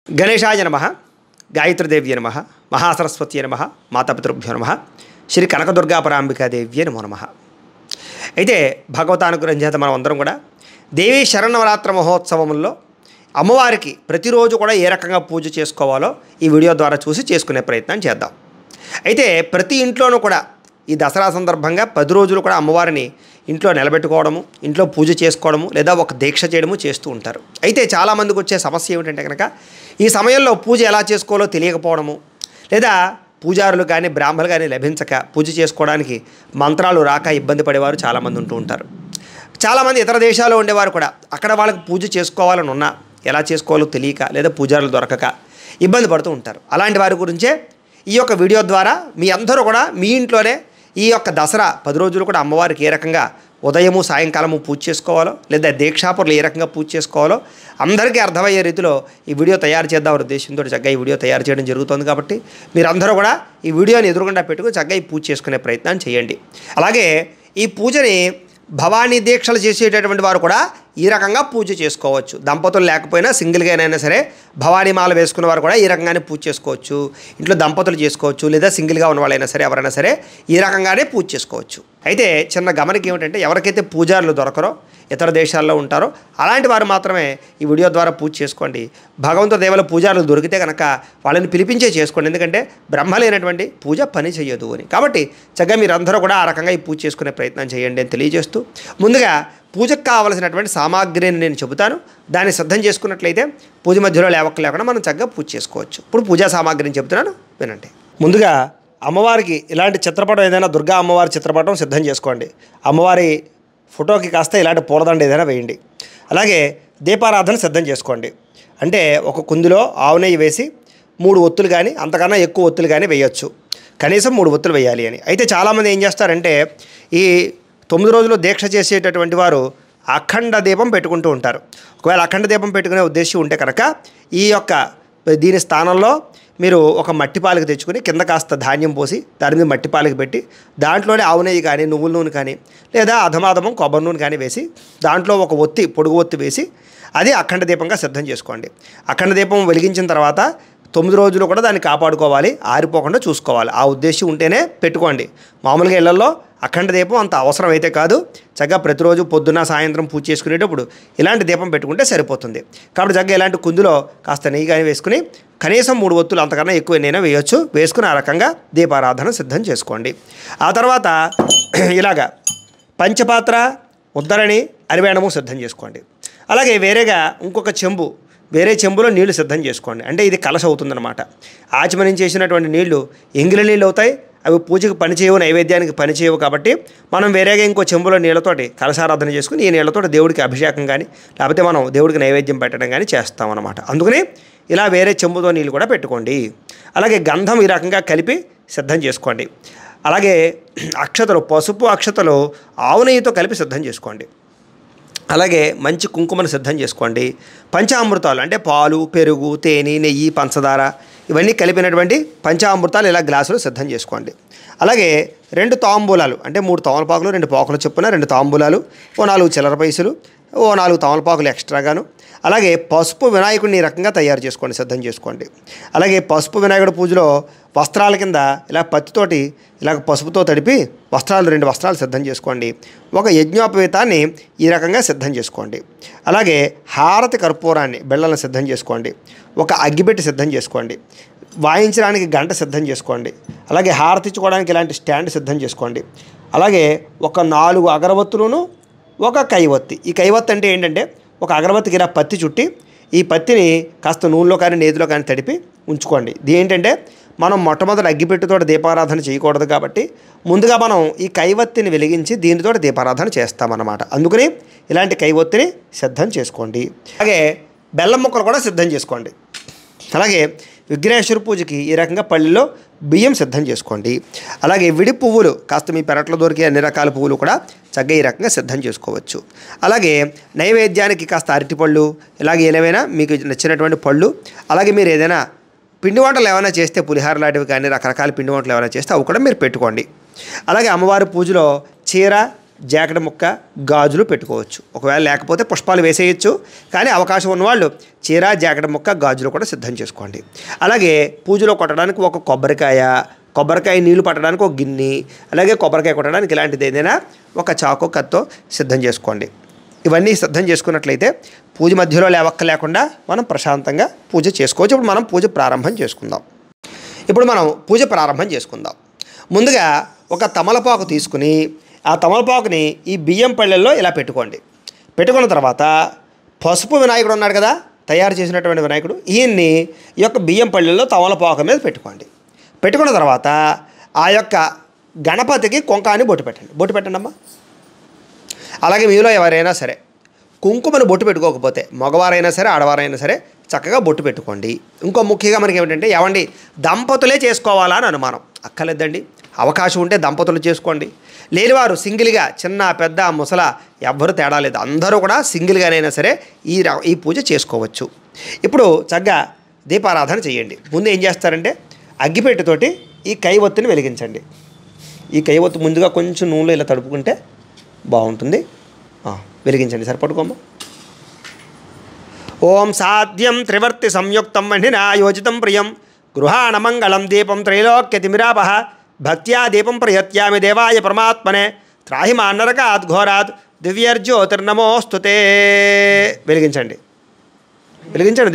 గణేశాయ నమః, గాయత్రీదేవ్యై నమః, మహాసరస్వత్యై నమః, మాతాపితృభ్యో నమః, శ్రీ కనకదుర్గాపరాంబికాదేవ్యై నమో నమః. అయితే భగవతానుగ్రహం చేత మనం అందరం కూడా దేవీ శరన్నవరాత్రి మహోత్సవంలో అమ్మవారికి ప్రతిరోజు కూడా ఏ రకంగా పూజ చేసుకోవాలో ఈ వీడియో ద్వారా చూసి చేసుకునే ప్రయత్నం చేద్దాం. అయితే ప్రతి ఇంట్లోనూ కూడా ఈ దసరా సందర్భంగా 10 రోజులు కూడా అమ్మవారిని ఇంట్లో నిలబెట్టుకోవడము, ఇంట్లో పూజ చేసుకోవడము లేదా ఒక దీక్ష చేయడము చేస్తూ ఉంటారు. అయితే చాలామందికి వచ్చే సమస్య ఏమిటంటే కనుక ఈ సమయంలో పూజ ఎలా చేసుకోవాలో తెలియకపోవడము, లేదా పూజారులు కానీ బ్రాహ్మణులు కానీ లభించక పూజ చేసుకోవడానికి మంత్రాలు రాక ఇబ్బంది పడేవారు చాలామంది ఉంటూ ఉంటారు. చాలామంది ఇతర దేశాల్లో ఉండేవారు కూడా అక్కడ వాళ్ళకి పూజ చేసుకోవాలని ఉన్నా ఎలా చేసుకోవాలో తెలియక లేదా పూజారులు దొరకక ఇబ్బంది పడుతూ ఉంటారు. అలాంటి వారి గురించే ఈ యొక్క వీడియో ద్వారా మీ అందరూ కూడా మీ ఇంట్లోనే ఈ యొక్క దసరా 10 రోజులు కూడా అమ్మవారికి ఏ రకంగా ఉదయము సాయంకాలము పూజ చేసుకోవాలో లేదా దీక్షాపరులు ఏ రకంగా పూజ చేసుకోవాలో అందరికీ అర్థమయ్యే రీతిలో ఈ వీడియో తయారు చేద్దామనే ఉద్దేశంతో చక్కగా ఈ వీడియో తయారు చేయడం జరుగుతుంది. కాబట్టి మీరందరూ కూడా ఈ వీడియోని ఎదురుగుండా పెట్టుకుని చక్కగా ఈ పూజ చేసుకునే ప్రయత్నం చేయండి. అలాగే ఈ పూజని భవానీ దీక్షలు చేసేటటువంటి వారు కూడా ఈ రకంగా పూజ చేసుకోవచ్చు. దంపతులు లేకపోయినా సింగిల్గానైనా సరే భవానీ మాల వేసుకున్న వారు కూడా ఈ రకంగానే పూజ చేసుకోవచ్చు. ఇంట్లో దంపతులు చేసుకోవచ్చు లేదా సింగిల్గా ఉన్న వాళ్ళైనా సరే ఎవరైనా సరే ఈ రకంగానే పూజ చేసుకోవచ్చు. అయితే చిన్న గమనిక ఏమిటంటే ఎవరికైతే పూజారులు దొరకరో ఇతర దేశాల్లో ఉంటారో అలాంటి వారు మాత్రమే ఈ వీడియో ద్వారా పూజ చేసుకోండి. భగవంతుడి దేవుల పూజారులు దొరికితే కనుక వాళ్ళని పిలిపించే చేసుకోండి. ఎందుకంటే బ్రహ్మ లేనటువంటి పూజ పని చేయదు అని. కాబట్టి చక్కగా మీరందరూ కూడా ఆ రకంగా ఈ పూజ చేసుకునే ప్రయత్నం చేయండి అని తెలియజేస్తూ ముందుగా పూజకు కావలసినటువంటి సామాగ్రిని నేను చెబుతాను. దాన్ని సిద్ధం చేసుకున్నట్లయితే పూజ మధ్యలో లేకుండా మనం చక్కగా పూజ చేసుకోవచ్చు. ఇప్పుడు పూజా సామాగ్రిని చెబుతున్నాను వినండి. ముందుగా అమ్మవారికి ఇలాంటి చిత్రపటం ఏదైనా దుర్గా అమ్మవారి చిత్రపటం సిద్ధం చేసుకోండి. అమ్మవారి ఫోటోకి కాస్త ఇలాంటి పూలదండ ఏదైనా వేయండి. అలాగే దీపారాధన సిద్ధం చేసుకోండి. అంటే ఒక కుందిలో ఆవు నెయ్యి వేసి 3 ఒత్తులు కానీ అంతకన్నా ఎక్కువ ఒత్తులు కానీ వేయొచ్చు. కనీసం 3 ఒత్తులు వేయాలి అని. అయితే చాలామంది ఏం చేస్తారంటే ఈ 9 రోజులు దీక్ష చేసేటటువంటి వారు అఖండ దీపం పెట్టుకుంటూ ఉంటారు. ఒకవేళ అఖండ దీపం పెట్టుకునే ఉద్దేశం ఉంటే కనుక ఈ యొక్క దీని స్థానంలో మీరు ఒక మట్టి పాలకి తెచ్చుకొని కింద కాస్త ధాన్యం పోసి దాని మీద మట్టి పాలకి పెట్టి దాంట్లోనే ఆవు నెయ్యి కానీ నువ్వుల నూనె కానీ లేదా అధమాధమం కొబ్బరి నూనె కానీ వేసి దాంట్లో ఒక ఒత్తి పొడుగు ఒత్తి వేసి అది అఖండ దీపంగా సిద్ధం చేసుకోండి. అఖండ దీపం వెలిగించిన తర్వాత 9 రోజులు కూడా దాన్ని కాపాడుకోవాలి, ఆరిపోకుండా చూసుకోవాలి. ఆ ఉద్దేశం ఉంటేనే పెట్టుకోండి. మామూలుగా ఇళ్లలో అఖండ దీపం అంత అవసరం అయితే కాదు. చక్కగా ప్రతిరోజు పొద్దున్న సాయంత్రం పూజ చేసుకునేటప్పుడు ఇలాంటి దీపం పెట్టుకుంటే సరిపోతుంది. కాబట్టి చక్కగా ఇలాంటి కుందులో కాస్త నెయ్యి కానీ వేసుకుని కనీసం 3 ఒత్తులు అంతకన్నా ఎక్కువ ఎన్నైనా వేయొచ్చు. వేసుకుని ఆ రకంగా దీపారాధన సిద్ధం చేసుకోండి. ఆ తర్వాత ఇలాగా పంచపాత్ర ఉద్దరణి అరివేణము సిద్ధం చేసుకోండి. అలాగే వేరేగా ఇంకొక వేరే చెంబులో నీళ్లు సిద్ధం చేసుకోండి. అంటే ఇది కలశ అవుతుందన్నమాట. ఆచమనం చేసినటువంటి నీళ్లు ఎంగిలి నీళ్ళు అవుతాయి. అవి పూజకు పనిచేయవు, నైవేద్యానికి పనిచేయవు. కాబట్టి మనం వేరేగా ఇంకో చెంబులో నీళ్ళతోటి కలశారాధన చేసుకుని ఈ నీళ్ళతోటి దేవుడికి అభిషేకం కానీ లేకపోతే మనం దేవుడికి నైవేద్యం పెట్టడం కానీ చేస్తామన్నమాట. అందుకని ఇలా వేరే చెంబుతో నీళ్ళు కూడా పెట్టుకోండి. అలాగే గంధం ఈ రకంగా కలిపి సిద్ధం చేసుకోండి. అలాగే అక్షతలు, పసుపు అక్షతలు ఆవు నెయ్యితో కలిపి సిద్ధం చేసుకోండి. అలాగే మంచి కుంకుమను సిద్ధం చేసుకోండి. పంచామృతాలు అంటే పాలు, పెరుగు, తేనె, నెయ్యి, పంచదార ఇవన్నీ కలిపినటువంటి పంచామృతాలు ఇలా గ్లాసులు సిద్ధం చేసుకోండి. అలాగే 2 తాంబూలాలు అంటే 3 తమలపాకులు 2 పాకులు చొప్పున 2 తాంబూలాలు, ఓ 4 చిల్లర పైసలు, ఓ 4 తమలపాకులు ఎక్స్ట్రాగాను. అలాగే పసుపు వినాయకుడిని ఈ రకంగా తయారు చేసుకోండి, సిద్ధం చేసుకోండి. అలాగే పసుపు వినాయకుడి పూజలో వస్త్రాల కింద ఇలా పత్తితోటి ఇలా పసుపుతో తడిపి 2 వస్త్రాలు సిద్ధం చేసుకోండి. ఒక యజ్ఞోపవీతాన్ని ఈ రకంగా సిద్ధం చేసుకోండి. అలాగే హారతి కర్పూరాన్ని బెల్లను సిద్ధం చేసుకోండి. ఒక అగ్గిపెట్టి సిద్ధం చేసుకోండి. వాయించడానికి గంట సిద్ధం చేసుకోండి. అలాగే హారతి ఇచ్చుకోవడానికి ఇలాంటి స్టాండ్ సిద్ధం చేసుకోండి. అలాగే ఒక 4 అగరబత్తులను ఒక కైవత్తి. ఈ కైవత్తి అంటే ఏంటంటే ఒక అగరబత్తికి ఇలా పత్తి చుట్టి ఈ పత్తిని కాస్త నూనెలో కానీ నేతిలో కానీ తడిపి ఉంచుకోండి. ఇది ఏంటంటే మనం మొట్టమొదటి అగ్గిపెట్టితో దీపారాధన చేయకూడదు. కాబట్టి ముందుగా మనం ఈ కైవత్తిని వెలిగించి దీనితో దీపారాధన చేస్తామన్నమాట. అందుకని ఇలాంటి కైవత్తిని సిద్ధం చేసుకోండి. అలాగే బెల్లం ముక్కలు కూడా సిద్ధం చేసుకోండి. అలాగే విఘ్నేశ్వర పూజకి ఈ రకంగా పళ్ళిలో బియ్యం సిద్ధం చేసుకోండి. అలాగే విడి పువ్వులు కాస్త మీ పెరట్లో దొరికే అన్ని రకాల పువ్వులు కూడా చక్కగా ఈ రకంగా సిద్ధం చేసుకోవచ్చు. అలాగే నైవేద్యానికి కాస్త అరటిపళ్ళు ఇలాగే ఏమైనా మీకు నచ్చినటువంటి పళ్ళు, అలాగే మీరు ఏదైనా పిండి వంటలు ఏమైనా చేస్తే పులిహార లాంటివి కానీ రకరకాల పిండి వంటలు ఏమైనా చేస్తే అవి కూడా మీరు పెట్టుకోండి. అలాగే అమ్మవారి పూజలో చీర జాకెట్ ముక్క, గాజులు పెట్టుకోవచ్చు. ఒకవేళ లేకపోతే పుష్పాలు వేసేయచ్చు. కానీ అవకాశం ఉన్నవాళ్ళు చీర, జాకెట్ ముక్క, గాజులు కూడా సిద్ధం చేసుకోండి. అలాగే పూజలో కొట్టడానికి ఒక కొబ్బరికాయ నీళ్లు పట్టడానికి ఒక గిన్నె, అలాగే కొబ్బరికాయ కొట్టడానికి ఇలాంటిది ఏదైనా ఒక చాకు, కత్తో సిద్ధం చేసుకోండి. ఇవన్నీ సిద్ధం చేసుకున్నట్లయితే పూజ మధ్యలో లేకుండా మనం ప్రశాంతంగా పూజ చేసుకోవచ్చు. ఇప్పుడు మనం పూజ ప్రారంభం చేసుకుందాం. ముందుగా ఒక తమలపాకు తీసుకుని ఆ తమలపాకుని ఈ బియ్యం పళ్ళెల్లో ఇలా పెట్టుకోండి. పెట్టుకున్న తర్వాత పసుపు వినాయకుడు ఉన్నాడు కదా, తయారు చేసినటువంటి వినాయకుడు, ఈయన్ని ఈ యొక్క బియ్యం పళ్ళెల్లో తమలపాకు మీద పెట్టుకోండి. పెట్టుకున్న తర్వాత ఆ యొక్క గణపతికి కుంకాన్ని బొట్టు పెట్టండి అమ్మా. అలాగే మీలో ఎవరైనా సరే కుంకుమను బొట్టు పెట్టుకోకపోతే, మగవారైనా సరే ఆడవారైనా సరే చక్కగా బొట్టు పెట్టుకోండి. ఇంకో ముఖ్యంగా మనకి ఏమిటంటే, ఏమండి దంపతులే చేసుకోవాలా అని అనుమానం. అక్కర్లేదండి, అవకాశం ఉంటే దంపతులు చేసుకోండి. లేనివారు సింగిల్గా, చిన్న పెద్ద ముసల ఎవ్వరూ తేడా లేదు, అందరూ కూడా సింగిల్గానైనా సరే ఈ పూజ చేసుకోవచ్చు. ఇప్పుడు చక్కగా దీపారాధన చేయండి. ముందు ఏం చేస్తారంటే అగ్గిపెట్టెతోటి ఈ కైవత్తుని వెలిగించండి. ఈ కైవత్తు ముందుగా కొంచెం నూనెలో ఇలా తడుపుకుంటే బాగుంటుంది. వెలిగించండి, సరిపడుకోమ్మ. ఓం సాధ్యం త్రివర్తి సంయుక్తం వహ్నినా యోజితం ప్రియం గృహాణమంగళం దీపం త్రైలోక్యతిమిరాపహ భక్త్యా దీపం ప్రయత్యామి దేవాయ పరమాత్మనే త్రాహి మాన్నరకాత్ ఘోరాత్ దివ్యర్జ్యోతిర్నమోస్తుతే. వెలిగించండి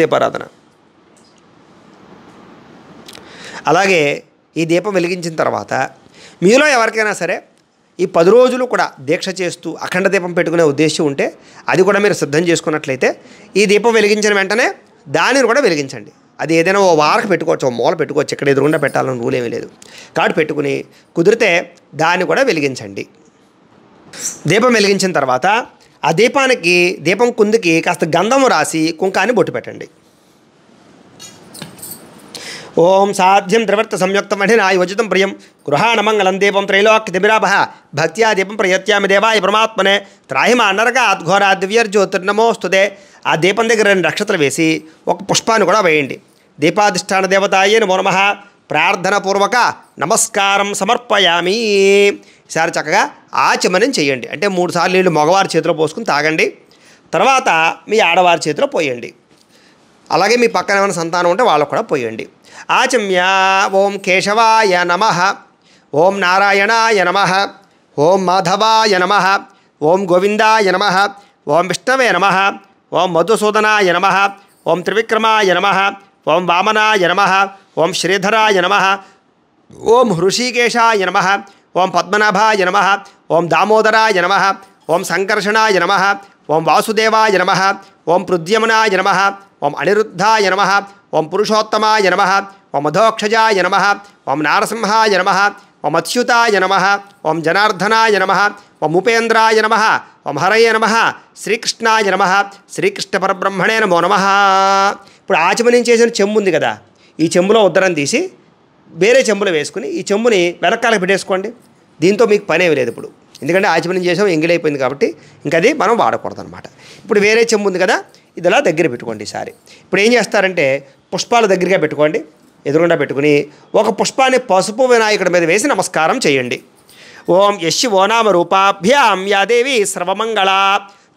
దీపారాధన. అలాగే ఈ దీపం వెలిగించిన తర్వాత మీలో ఎవరికైనా సరే ఈ 10 రోజులు కూడా దీక్ష చేస్తూ అఖండ దీపం పెట్టుకునే ఉద్దేశం ఉంటే అది కూడా మీరు సిద్ధం చేసుకున్నట్లయితే ఈ దీపం వెలిగించిన వెంటనే దానిని కూడా వెలిగించండి. అది ఏదైనా ఓ వారకు పెట్టుకోవచ్చు, ఓ మూల పెట్టుకోవచ్చు, ఇక్కడ ఎదురుగుండా పెట్టాలని రూల్ ఏమీ లేదు. కాబట్టి పెట్టుకుని కుదిరితే దాన్ని కూడా వెలిగించండి. దీపం వెలిగించిన తర్వాత ఆ దీపం కుందికి కాస్త గంధము రాసి కుంకాన్ని బొట్టు పెట్టండి. ఓం సాధ్యం త్రివర్త సంయుక్తం వహ్నినా యోజితం ప్రియం గృహాణమంగళం దీపం త్రైలోక్యతిమిరాపహ భక్త్యా దీపం ప్రయత్యామి దేవాయ పరమాత్మనే త్రాహి మాన్నరకాత్ ఘోరాత్ దివ్యర్జ్యోతిర్నమోస్తుతే. ఆ దీపం దగ్గర 2 నక్షత్రాలు వేసి ఒక పుష్పాన్ని కూడా వేయండి. దీపాధిష్టాన దేవతాయే నమో నమః ప్రార్థనపూర్వక నమస్కారం సమర్పయామి. ఈసారి చక్కగా ఆచమనం చేయండి. అంటే 3 సార్లు నీళ్ళు మగవారి చేతిలో పోసుకుని తాగండి. తర్వాత మీ ఆడవారి చేతిలో పోయండి. అలాగే మీ పక్కన ఏమైనా సంతానం ఉంటే వాళ్ళకు కూడా పోయండి. ఆచమ్య ఓం కేశవాయ నమః, ఓం నారాయణాయ నమః, ఓం మాధవాయ నమః, ఓం గోవిందాయ నమః, ఓం విష్ణవే నమః, ఓం మధుసూదనాయ నమః, ఓం త్రివిక్రమాయ నమః, ఓం వామనాయ నమః, ఓం శ్రీధరాయ నమః, ఓం హృషికేశాయ నమః, ఓం పద్మనాభాయ నమః, ఓం దామోదరాయ నమః, ఓం సంకర్షణాయ నమః, ఓం వాసుదేవాయ నమః, ఓం పృద్యమనాయ నమః, ఓం అనిరుద్ధాయ నమః, ఓం పురుషోత్తమాయ నమః, ఓం మధోక్షజాయ నమః, ఓం నారసింహాయ నమః, ఓం అచ్యుతాయ నమః, ఓం జనార్దనాయ నమః, ఓం ఉపేంద్రాయ నమః, ఓం హరయ నమః, శ్రీకృష్ణాయ నమః, శ్రీకృష్ణ పరబ్రహ్మణే నమో నమః. ఇప్పుడు ఆచమనం చేసిన చెంబు ఉంది కదా, ఈ చెంబులో ఉద్దరం తీసి వేరే చెంబులో వేసుకుని ఈ చెంబుని వెనకాలకు పెట్టేసుకోండి. దీంతో మీకు పని ఏమి లేదు ఇప్పుడు, ఎందుకంటే ఆచమనం చేసాం, ఎంగిలైపోయింది కాబట్టి ఇంకా అది మనం వాడకూడదు అనమాట. ఇప్పుడు వేరే చెంబు ఉంది కదా, ఇది అలా దగ్గర పెట్టుకోండి. ఈసారి ఇప్పుడు ఏం చేస్తారంటే పుష్పాలు దగ్గరగా పెట్టుకోండి, ఎదురుగుండా పెట్టుకుని ఒక పుష్పాన్ని పసుపు వినాయకుడి మీద వేసి నమస్కారం చేయండి. ఓం యశివో నామ రూపాభ్యాం యా దేవి సర్వమంగళ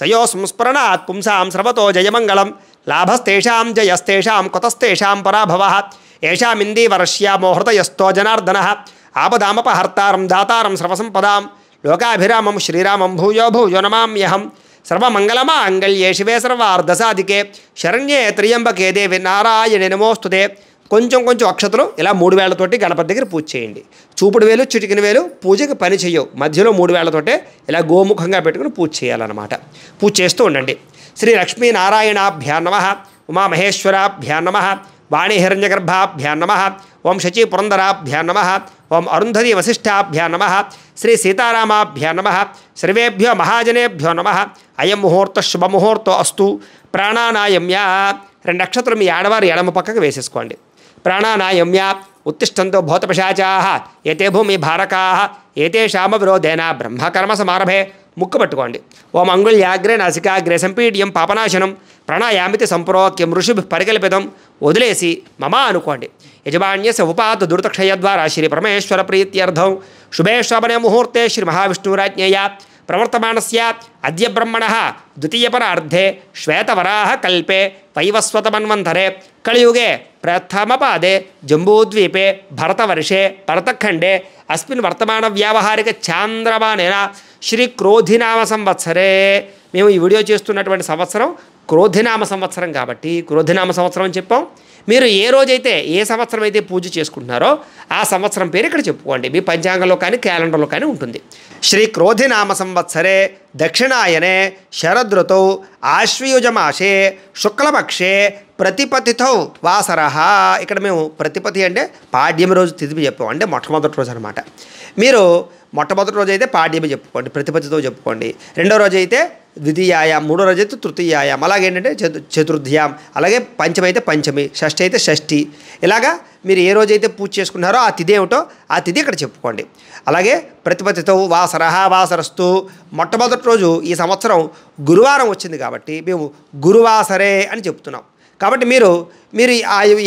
తయో సంస్మరణాత్ పుంసాం సర్వతో జయమంగళం లాభస్తేషాం జయస్తేషాం కుతస్తేషాం పరాభవః ఏషామిందీవరశ్యామో హృదయస్థో జనార్దనః ఆపదామపహర్తారం దాతారం సర్వసంపదాం లోకాభిరామం శ్రీరామం భూయో భూయో నమామ్యహం సర్వమంగళమాంగళ్యే శివే సర్వార్ధసాధికే శరణ్యే త్ర్యంబకే దేవి నారాయణి నమోస్తుతే. కొంచెం అక్షతలు ఇలా 3 వేళ్లతోటి గణపతి దగ్గర పూజ చేయండి. చూపుడు వేలు, చిటికిన వేలు పూజకి పని చెయ్యవు, మధ్యలో 3 వేళ్లతోటే ఇలా గోముఖంగా పెట్టుకుని పూజ చేయాలన్నమాట. పూజ చేస్తూ ఉండండి. శ్రీ లక్ష్మీనారాయణాభ్యాం నమః, ఉమామహేశ్వరాభ్యాం నమః, వాణి హిరణ్యగర్భాభ్యాం నమః, ఓం శచీ పురందరాభ్యాం నమః, ఓం అరుంధతి వశిష్ఠాభ్యాం నమః, శ్రీ సీతారామాభ్యాం నమః, సర్వేభ్యో మహాజనేభ్యో నమః. అయం ముహూర్త శుభముహూర్తో అస్తు. ప్రాణానాయమ్య 2 నక్షత్రం మీ ఆడవారి ఎడమ పక్కకు వేసేసుకోండి. ప్రాణానాయమ్య ఉత్తిష్టంతో భూతపిశాచాః ఏతే భూమి భారకాః ఏతేషామ విరోధేన బ్రహ్మకర్మ సమారభే. ముక్కు పట్టుకోండి. ఓం అంగుళ్యాగ్రే నాసికాగ్రే సంపీడ్యం పాపనాశనం ప్రాణాయామితి సంప్రోక్యం ఋషిభి పరికల్పితం. వదిలేసి మమ అనుకోండి. యజమాన్యస్య ఉపాత దురితక్షయ ద్వారా శ్రీ పరమేశ్వర ప్రీత్యర్థం శుభే శ్రవణే ముహూర్తే శ్రీ మహావిష్ణురాజ్ఞయ ప్రవర్తమానస్య అద్య బ్రహ్మణః ద్వితీయపరార్ధే శ్వేతవరాహ కల్పే వైవస్వతమన్వంతరే కలియుగే ప్రథమపాదే జంబూద్వీపే భరతవర్షే భరతఖండే అస్మిన్ వర్తమాన వ్యావహారిక చాంద్రమానేన శ్రీ క్రోధినామ సంవత్సరే. మేము ఈ వీడియో చేస్తున్నటువంటి సంవత్సరం క్రోధినామ సంవత్సరం కాబట్టి క్రోధినామ సంవత్సరం అని చెప్పాం. మీరు ఏ రోజైతే ఏ సంవత్సరం అయితే పూజ చేసుకుంటున్నారో ఆ సంవత్సరం పేరు ఇక్కడ చెప్పుకోండి. మీ పంచాంగంలో కానీ క్యాలెండర్లో కానీ ఉంటుంది. శ్రీ క్రోధినామ సంవత్సరే దక్షిణాయనే శరదృతౌ ఆశ్వయుజమాసే శుక్లపక్షే ప్రతిపతిథౌ వాసరః. ఇక్కడ మేము ప్రతిపతి అంటే పాడ్యమి రోజు తిథి చెప్పాం, అంటే మొట్టమొదటి రోజు అనమాట. మీరు మొట్టమొదటి రోజు అయితే పాడ్యమి చెప్పుకోండి, ప్రతిపతితో చెప్పుకోండి. రెండో రోజు అయితే ద్వితీయాయాం, మూడో రోజు అయితే తృతీయాయాం, అలాగే ఏంటంటే చతుర్థ్యాం, అలాగే పంచమి అయితే పంచమి, షష్ఠి అయితే షష్ఠి. ఇలాగా మీరు ఏ రోజైతే పూజ చేసుకున్నారో ఆ తిథి ఏమిటో ఆ తిథి ఇక్కడ చెప్పుకోండి. అలాగే ప్రతిపతితో వాసరః వాసరస్తు. మొట్టమొదటి రోజు ఈ సంవత్సరం గురువారం వచ్చింది కాబట్టి మేము గురువాసరే అని చెప్తున్నాం. కాబట్టి మీరు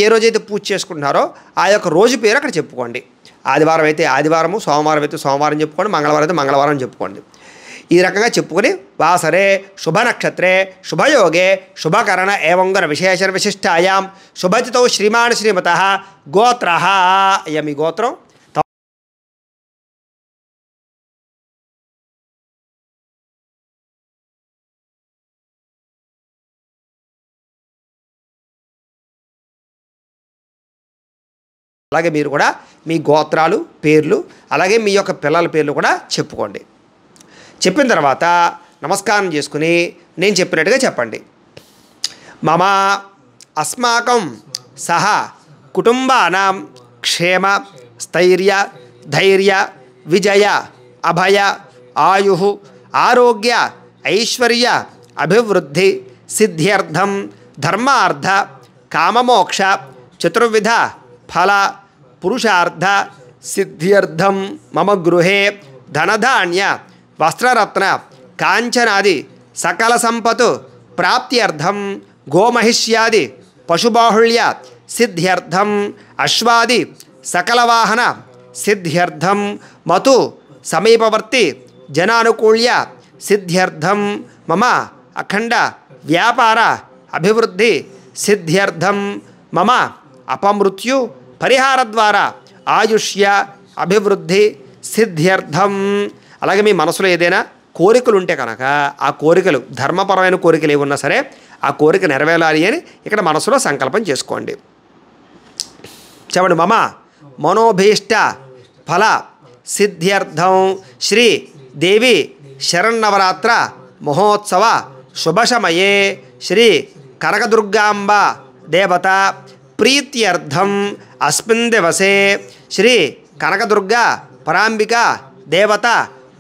ఏ రోజైతే పూజ చేసుకుంటున్నారో ఆ యొక్క రోజు పేరు అక్కడ చెప్పుకోండి. ఆదివారం అయితే ఆదివారము, సోమవారం అయితే సోమవారం చెప్పుకోండి, మంగళవారం అయితే మంగళవారం చెప్పుకోండి. ఈ రకంగా చెప్పుకొని వాసరే శుభ నక్షత్రే శుభయోగే శుభకరణ ఏవంగర విశేష విశిష్టాయాం శుభతితో శ్రీమాన్ శ్రీమతః గోత్రః. అయ్యా మీ గోత్రం అలాగే మీరు కూడా మీ గోత్రాలు పేర్లు అలాగే మీ యొక్క పిల్లల పేర్లు కూడా చెప్పుకోండి. చెప్పిన తర్వాత నమస్కారం చేసుకుని నేను చెప్పినట్టుగా చెప్పండి. మమ అస్మాకం సహ కుటుంబానాం క్షేమ స్థైర్య ధైర్య విజయ అభయ ఆయు ఆరోగ్య ఐశ్వర్య అభివృద్ధి సిద్ధ్యర్థం ధర్మార్థ కామమోక్ష చతుర్విధ ఫల పురుషార్థ సిద్ధ్యర్థం మమ గృహే ధనధాన్య వస్త్రరత్న కాంచనాది సకల సంపతు ప్రాప్త్యర్థం గోమహిష్యాది పశుబాహుళ్య సిద్ధ్యర్థం అశ్వాది సకలవాహన సిద్ధ్యర్థం మతు సమీపవర్తి జనానుకూల్య సిద్ధ్యర్థం మమ అఖండ వ్యాపార అభివృద్ధి సిద్ధ్యర్థం మమ అపమృత్యు పరిహార ద్వారా ఆయుష్య అభివృద్ధి సిద్ధ్యర్థం. అలాగే మీ మనసులో ఏదైనా కోరికలు ఉంటే కనుక ఆ కోరికలు ధర్మపరమైన కోరికలు ఏమున్నా సరే ఆ కోరిక నెరవేరాలి అని ఇక్కడ మనసులో సంకల్పం చేసుకోండి. చెప్పండి. మమ మనోభీష్ట ఫల సిద్ధ్యర్థం శ్రీ దేవి శరన్నవరాత్ర మహోత్సవ శుభసమయే శ్రీ కనకదుర్గాంబ దేవత ప్రీత్యర్థం అస్మిన్ దివసే శ్రీ కనకదుర్గా పరాంబిక దేవత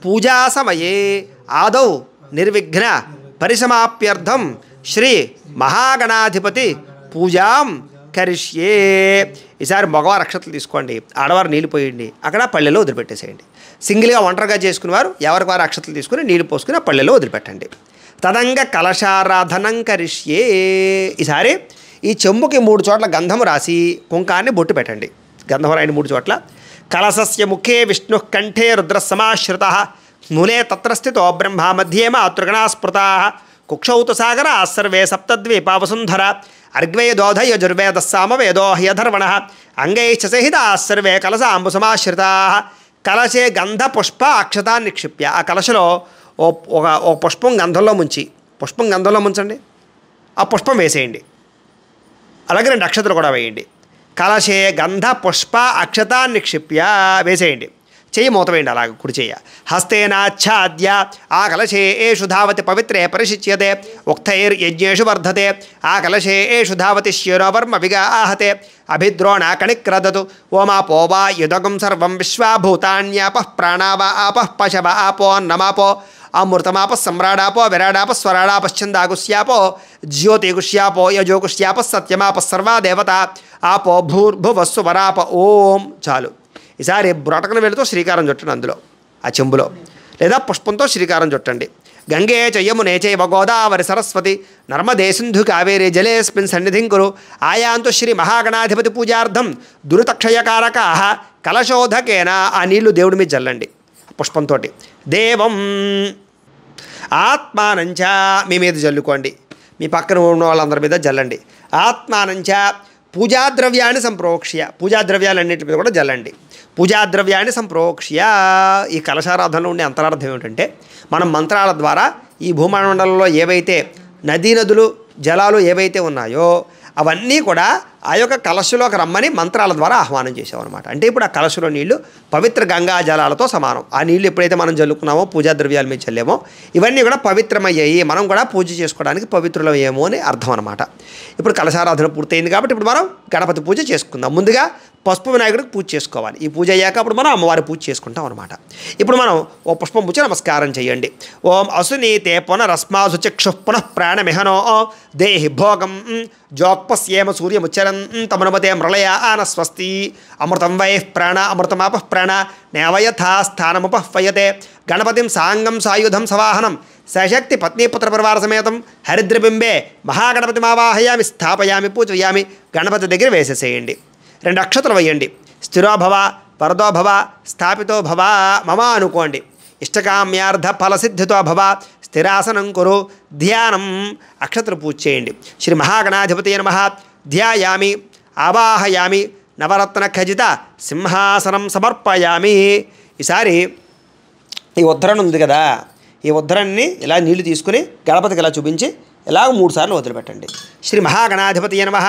పూజా సమయే ఆదౌ నిర్విఘ్న పరిసమాప్యర్థం శ్రీ మహాగణాధిపతి పూజాం కరిష్యే. ఈసారి మగవారు అక్షతలు తీసుకోండి, ఆడవారు నీళ్ళు పోయండి, అక్కడ పళ్ళెలో వదిలిపెట్టేసేయండి. సింగిల్గా ఒంటరిగా చేసుకునేవారు ఎవరికి వారు అక్షతలు తీసుకుని నీళ్ళు పోసుకుని ఆ పళ్ళెలో వదిలిపెట్టండి. తదంగ కలశారాధనం కరిష్యే. ఈసారి ఈ చెంబుకి 3 చోట్ల గంధము రాసి కుంకాన్ని బొట్టు పెట్టండి. గంధం రాయండి 3 చోట్ల. కలశస్య ముఖే విష్ణు కంఠే రుద్ర సమాశ్రిత మూలే తత్ర స్థితో బ్రహ్మ మధ్యే మాతృగణా స్మృతా కుక్షౌ తు సాగర సర్వే సప్తద్వీపావసుంధర అర్గ్వేదోధ యజుర్వేద సామవేదో హ్యధర్వణ అంగైశ్చ సహితా సర్వే కలశాంబు సమాశ్రితా. కలశే గంధ పుష్ప అక్షతా నిక్షిప్య. ఆ కలశలో ఓ పుష్పం గంధంలో ముంచండి, ఆ పుష్పం వేసేయండి. అలాగే 2 అక్షతలు కూడా వేయండి. కలశే గంధ పుష్ప అక్షతా నిక్షిప్య వేసేయండి. చెయ్యి మూత వేయండి, అలాగే కుడి చెయ్య. హస్తేనాచ్ఛాద్య ఆ కలశే ఏషు ధావతి పవిత్రే పరిశిచ్యతే ఉక్తైర్యజ్ఞేషు వర్ధతే ఆ కలశే ఏషు ధావతి శిరోవర్మ విగా ఆహతే అభిద్రోణ కణిక్రదతు ఓమాపో వా యుదగం సర్వం విశ్వాభూతాన్యాపః ప్రాణావ ఆపః పశవ ఆపో అన్నమాపో అమృతమాప సమ్రాడాపో విరాడాప స్వరాడాపశ్చందాగుశ్యాపో జ్యోతిగుశ్యాపో యజోగుశ్యాప సత్యమాప సర్వా దేవత ఆపో భూర్భువస్సు వరాప. ఓం. చాలు. ఈసారి బ్రొటకన వేలుతో శ్రీకారం చుట్టండి అందులో ఆ చెంబులో, లేదా పుష్పంతో శ్రీకారం చుట్టండి. గంగే చ యమునే చైవ గోదావరి సరస్వతి నర్మదే సింధు కావేరీ జలేస్మిన్ సన్నిధిం కురు ఆయాంతు శ్రీ మహాగణాధిపతి పూజార్థం దురితక్షయకారకాః కలశోధకేన. ఆ నీళ్లు దేవుడి మీద జల్లండి పుష్పంతో. దేవం ఆత్మానంచ మీ మీద జల్లుకోండి, మీ పక్కన ఉన్న వాళ్ళందరి మీద జల్లండి. ఆత్మానంచ పూజాద్రవ్యాన్ని సంప్రోక్ష్య, పూజాద్రవ్యాలన్నింటి మీద కూడా జల్లండి. పూజాద్రవ్యాన్ని సంప్రోక్ష్య. ఈ కలశారాధనలో ఉండే అంతరార్థం ఏమిటంటే, మనం మంత్రాల ద్వారా ఈ భూమండలంలో ఏవైతే నదీ నదులు జలాలు ఏవైతే ఉన్నాయో అవన్నీ కూడా ఆ యొక్క కలశలోకి రమ్మని మంత్రాల ద్వారా ఆహ్వానం చేసామన్నమాట. అంటే ఇప్పుడు ఆ కలశలో నీళ్లు పవిత్ర గంగా జలాలతో సమానం. ఆ నీళ్లు ఎప్పుడైతే మనం జల్లుకున్నామో, పూజా ద్రవ్యాల మీద చల్లామో, ఇవన్నీ కూడా పవిత్రమయ్యాయి, మనం కూడా పూజ చేసుకోవడానికి పవిత్రులమయ్యేమో అని అర్థం అనమాట. ఇప్పుడు కలశారాధన పూర్తయింది కాబట్టి ఇప్పుడు మనం గణపతి పూజ చేసుకుందాం. ముందుగా పసుపు వినాయకుడికి పూజ చేసుకోవాలి. ఈ పూజ అయ్యాక అప్పుడు మనం అమ్మవారి పూజ చేసుకుంటాం అనమాట. ఇప్పుడు మనం ఓ పుష్పం పూజ నమస్కారం చేయండి. ఓం అసునీతే పునరస్మాసు చక్షు పునః ప్రాణమిహనో దేహి భోగం జోక్పస్యేమ సూర్యముచ్చరం తమనుమతే మృళయాన స్వస్తి అమృతం వై ప్రాణ అమృతమాపః ప్రాణ నేవయథా స్థానముపహ్వయతే గణపతిం సాంగం సాయుధం సవాహనం సశక్తి పత్నీపుత్ర పరివార సమేతం హరిద్రబింబే మహాగణపతిమావాహయామి స్థాపయామి పూజయామి. గణపతి దగ్గర వేసేసేయండి. 2 అక్షతలు వేయండి. స్థిరోభవ వరదోభవ స్థాపితో భవ మమ అనుకోండి. ఇష్టకామ్యార్థ ఫలసిద్ధితో భవ స్థిరాసనం కురు ధ్యానం. అక్షతలు పూజ చేయండి. శ్రీ మహాగణాధిపతయే నమః ధ్యాయామి ఆవాహయామి నవరత్న ఖజిత సింహాసనం సమర్పయామి. ఈసారి ఈ ఉద్ధరణ ఉంది కదా, ఈ ఉద్ధరణని ఇలా నీళ్లు తీసుకుని గణపతికి ఇలా చూపించి ఇలా 3 సార్లు వదిలిపెట్టండి. శ్రీ మహాగణాధిపతయే నమః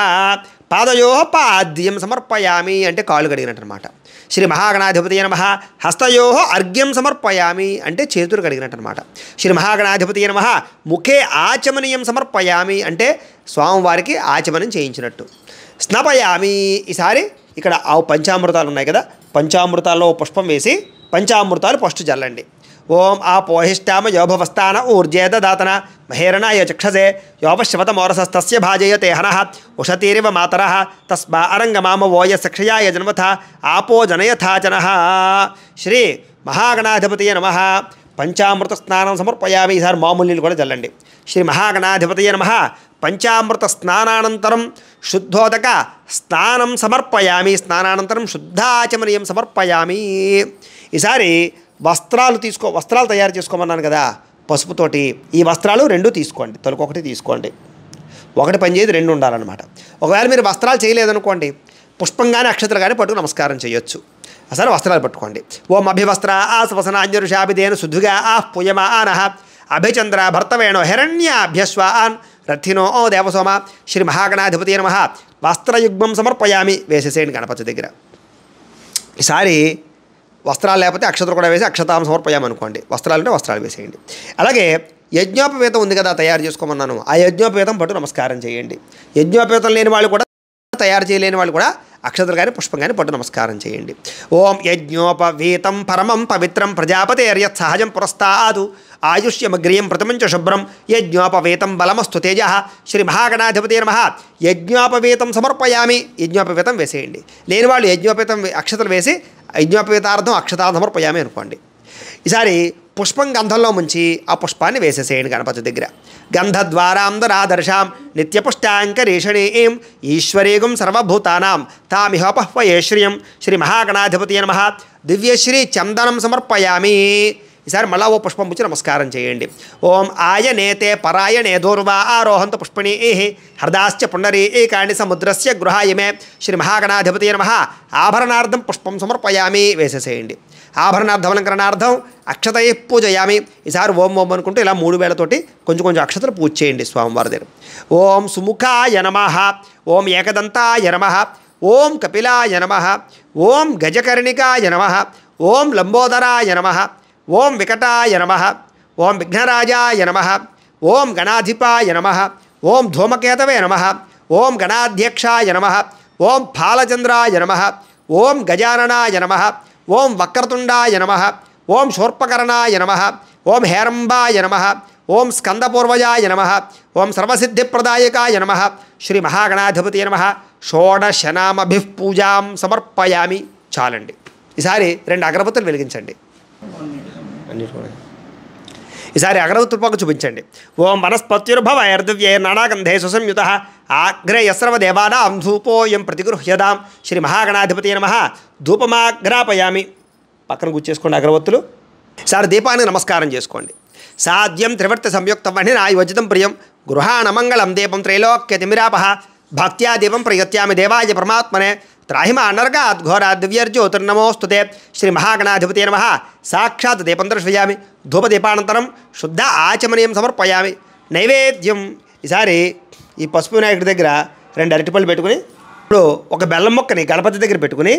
పాదయో పాద్యం సమర్పయామి అంటే కాళ్ళు కడిగినట్టు అనమాట. శ్రీ మహాగణాధిపతయే నమః హస్తయో అర్ఘ్యం సమర్పయామి అంటే చేతులు కడిగినట్టు అనమాట. శ్రీ మహాగణాధిపతయే నమః ముఖే ఆచమనీయం సమర్పయామి అంటే స్వామివారికి ఆచమనం చేయించినట్టు. స్నపయామి. ఈసారి ఇక్కడ పంచామృతాలు ఉన్నాయి కదా, పంచామృతాల్లో పుష్పం వేసి పంచామృతాలు ఫస్ట్ జల్లండి. ఓం ఆపోహిష్టామ యోభవస్థాన ఊర్జేద దాతన మహేరణాయ చక్షసే యోపశ్వతమోరసస్తస్య భాజయతే హనః ఉషతీరివ మాతరః తస్మా అరంగమామ వోయ సక్షయాయ జన్మథ ఆపో జనయథాచనః. శ్రీ మహాగణాధిపతయే నమః పంచామృత స్నానం సమర్పయామి. ఈసారి మామూలు నీళ్ళు కూడా జల్లండి. శ్రీ మహాగణాధిపతయే నమః పంచామృత స్నానానంతరం శుద్ధోదక స్నానం సమర్పయామి. స్నానానంతరం శుద్ధాచమనీయం సమర్పయామి. ఈసారి వస్త్రాలు తయారు చేసుకోమన్నాను కదా పసుపుతోటి, ఈ వస్త్రాలు 2 తీసుకోండి. తొలకొకటి తీసుకోండి, ఒకటి పనిచేది 2 ఉండాలన్నమాట. ఒకవేళ మీరు వస్త్రాలు చేయలేదనుకోండి, పుష్పం కానీ అక్షతలు కానీ పట్టుకు నమస్కారం చేయొచ్చు. అసలు వస్త్రాలు పట్టుకోండి. ఓం అభివస్త్ర ఆసవసనాంజరుషాభిదేను శుద్ధుగా పుయమానః అభిచంద్ర భర్తవేణో హిరణ్యాభ్యస్వాన్ రథినో దేవసోమ. శ్రీ మహాగణాధిపతయే నమః వస్త్రయుగ్మం సమర్పయామి. వేసేసేయండి గణపతి దగ్గర. ఈసారి వస్త్రాలు లేకపోతే అక్షతలు కూడా వేసి అక్షతాం సమర్పయామనుకోండి. వస్త్రాలు అంటే వస్త్రాలు వేసేయండి. అలాగే యజ్ఞోపవేతం ఉంది కదా తయారు చేసుకోమన్నాను, ఆ యజ్ఞోపవేతం పట్టు నమస్కారం చేయండి. యజ్ఞోపవేతం లేని వాళ్ళు కూడా, తయారు చేయలేని వాళ్ళు కూడా అక్షతలు కానీ పుష్పం కానీ పట్టు నమస్కారం చేయండి. ఓం యజ్ఞోపవీతం పరమం పవిత్రం ప్రజాపతేర్యత్ సహజం పురస్తాదు ఆయుష్యమగ్రియం ప్రథమంచ శుభ్రం యజ్ఞోపవేతం బలమస్తు తేజ. శ్రీ మహాగణాధిపతయే నమః యజ్ఞోపవేతం సమర్పయామి. యజ్ఞోపవేతం వేసేయండి. లేని వాళ్ళు యజ్ఞోపవేతం అక్షతలు వేసి యజ్ఞోపవేతార్థం అక్షతార్థం సమర్పయామి అనుకోండి. ఈసారి పుష్పం గంధంలో ముంచి ఆ పుష్పాన్ని వేసేసేయండి గణపతి దగ్గర. గంధద్వారాంధరాదర్శాం నిత్యపుష్టాంకరేషణీం ఈశ్వరీగుం సర్వభూతానాం తామిహోపహ్వయే శ్రియం. శ్రీ మహాగణాధిపతయే నమః దివ్యశ్రీ చందనం సమర్పయామి. ఈసారి మళ్ళా ఓ పుష్పం పుచ్చి నమస్కారం చేయండి. ఓం ఆయనేతే పరాయణే దూర్వా ఆరోహంత పుష్పిణీ హృదాశ్చ పుండరీకాణి సముద్రస్య గృహాయమే. శ్రీ మహాగణాధిపతయే నమః ఆభరణార్థం పుష్పం సమర్పయామి. వేసేసేయండి. ఆభరణార్థమలంకరణార్థం అక్షతయే పూజయామి. ఈసారి ఓం ఓం అనుకుంటూ ఇలా 3 వేలతోటి కొంచెం అక్షతలు పూజ చేయండి స్వామివారి దగ్గర. ఓం సుముఖాయ నమః ఓం ఏకదంతాయ నమః ఓం కపిలాయ నమః ఓం గజకర్ణికాయ నమః ఓం లంబోదరాయ నమః ఓం వికటాయ నమః ఓం విఘ్నరాజాయ నమః ఓం గణాధిపాయ నమః ఓం ధూమకేతవే నమః ఓం గణాధ్యక్షాయ నమః ఓం ఫాలచంద్రాయ నమః ఓం గజాననాయ నమః ఓం వక్రతుండాయ నమః ఓం శూర్పకర్ణాయ నమః ఓం హేరంబాయ నమః ఓం స్కందపూర్వజాయ నమః ఓం సర్వసిద్ధిప్రదాయకాయ నమః. శ్రీ మహాగణాధిపతయే నమః షోడశనామభిః పూజాం సమర్పయామి. చాలండి. ఈసారి 2 అగరబత్తులు వెలిగించండి. ఈసారి అగరబత్తుల పొగ చూపించండి. ఓం వనస్పత్యుర్భవైర్దివ్యై నానాగంధే సుసంయుత ఆగ్రే యస్రవదేవానాం ధూపోయం ప్రతిగృహ్యదాం. శ్రీ మహాగణాధిపతయే నమః ధూపమాగ్రాపయామి. పక్కన గుచ్చేసుకోండి అగరబత్తులు. ఈసారి దీపానికి నమస్కారం చేసుకోండి. సాధ్యం త్రివర్తి సంయుక్తం వహ్నినా యోజితం ప్రియం గృహాణమంగళం దీపం త్రైలోక్యతిమిరాపహ భక్త్యా దీపం ప్రయత్యామి దేవాయ పరమాత్మనే త్రాహిమ అనర్గాత్ ఘోరా దివ్యర్జ్యోతిర్నమోస్తుతే శ్రీ మహాగణాధిపతి నమః సాక్షాత్ దీపం దర్శయామి ధూపదీపానంతరం శుద్ధ ఆచమనీయం సమర్పయామి నైవేద్యం. ఈసారి ఈ పసుపు వినాయకుడి దగ్గర 2 అరటిపళ్ళు పెట్టుకుని ఇప్పుడు ఒక బెల్లం మొక్కని గణపతి దగ్గర పెట్టుకుని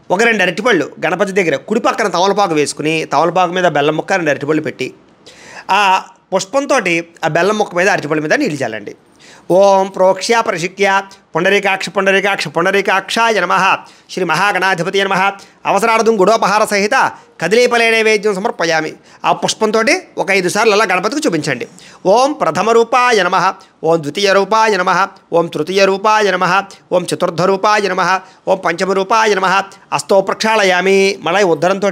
ఒక 2 అరటిపళ్ళు గణపతి దగ్గర కుడి పక్కన తమలపాకు వేసుకుని తమలపాకు మీద బెల్లం మొక్క 2 అరటిపళ్ళు పెట్టి ఆ పుష్పంతో ఆ బెల్లం మొక్క మీద అరటిపళ్ళ మీద నీళ్ళు చల్లండి. ఓం ప్రోక్ష్య పరిశిక్య పుండరీకాక్ష పుండరీకాక్ష పుండరీకాక్షాయ నమః శ్రీ మహాగణాధిపతి నమః అవసరార్థం గుడోపహార సహిత కదిలీపలే నైవేద్యం సమర్పయామి. ఆ పుష్పంతో ఒక 5 సార్లు అలా గణపతికి చూపించండి. ఓం ప్రథమ రూపాయ నమః ఓం ద్వితీయ రూపాయ నమః ఓం తృతీయ రూపాయ నమః ఓం చతుర్థ రూపాయ నమః ఓం పంచమ రూపాయ నమః హస్తో ప్రక్షాళయామి. మళ్ళీ ఉద్ధరంతో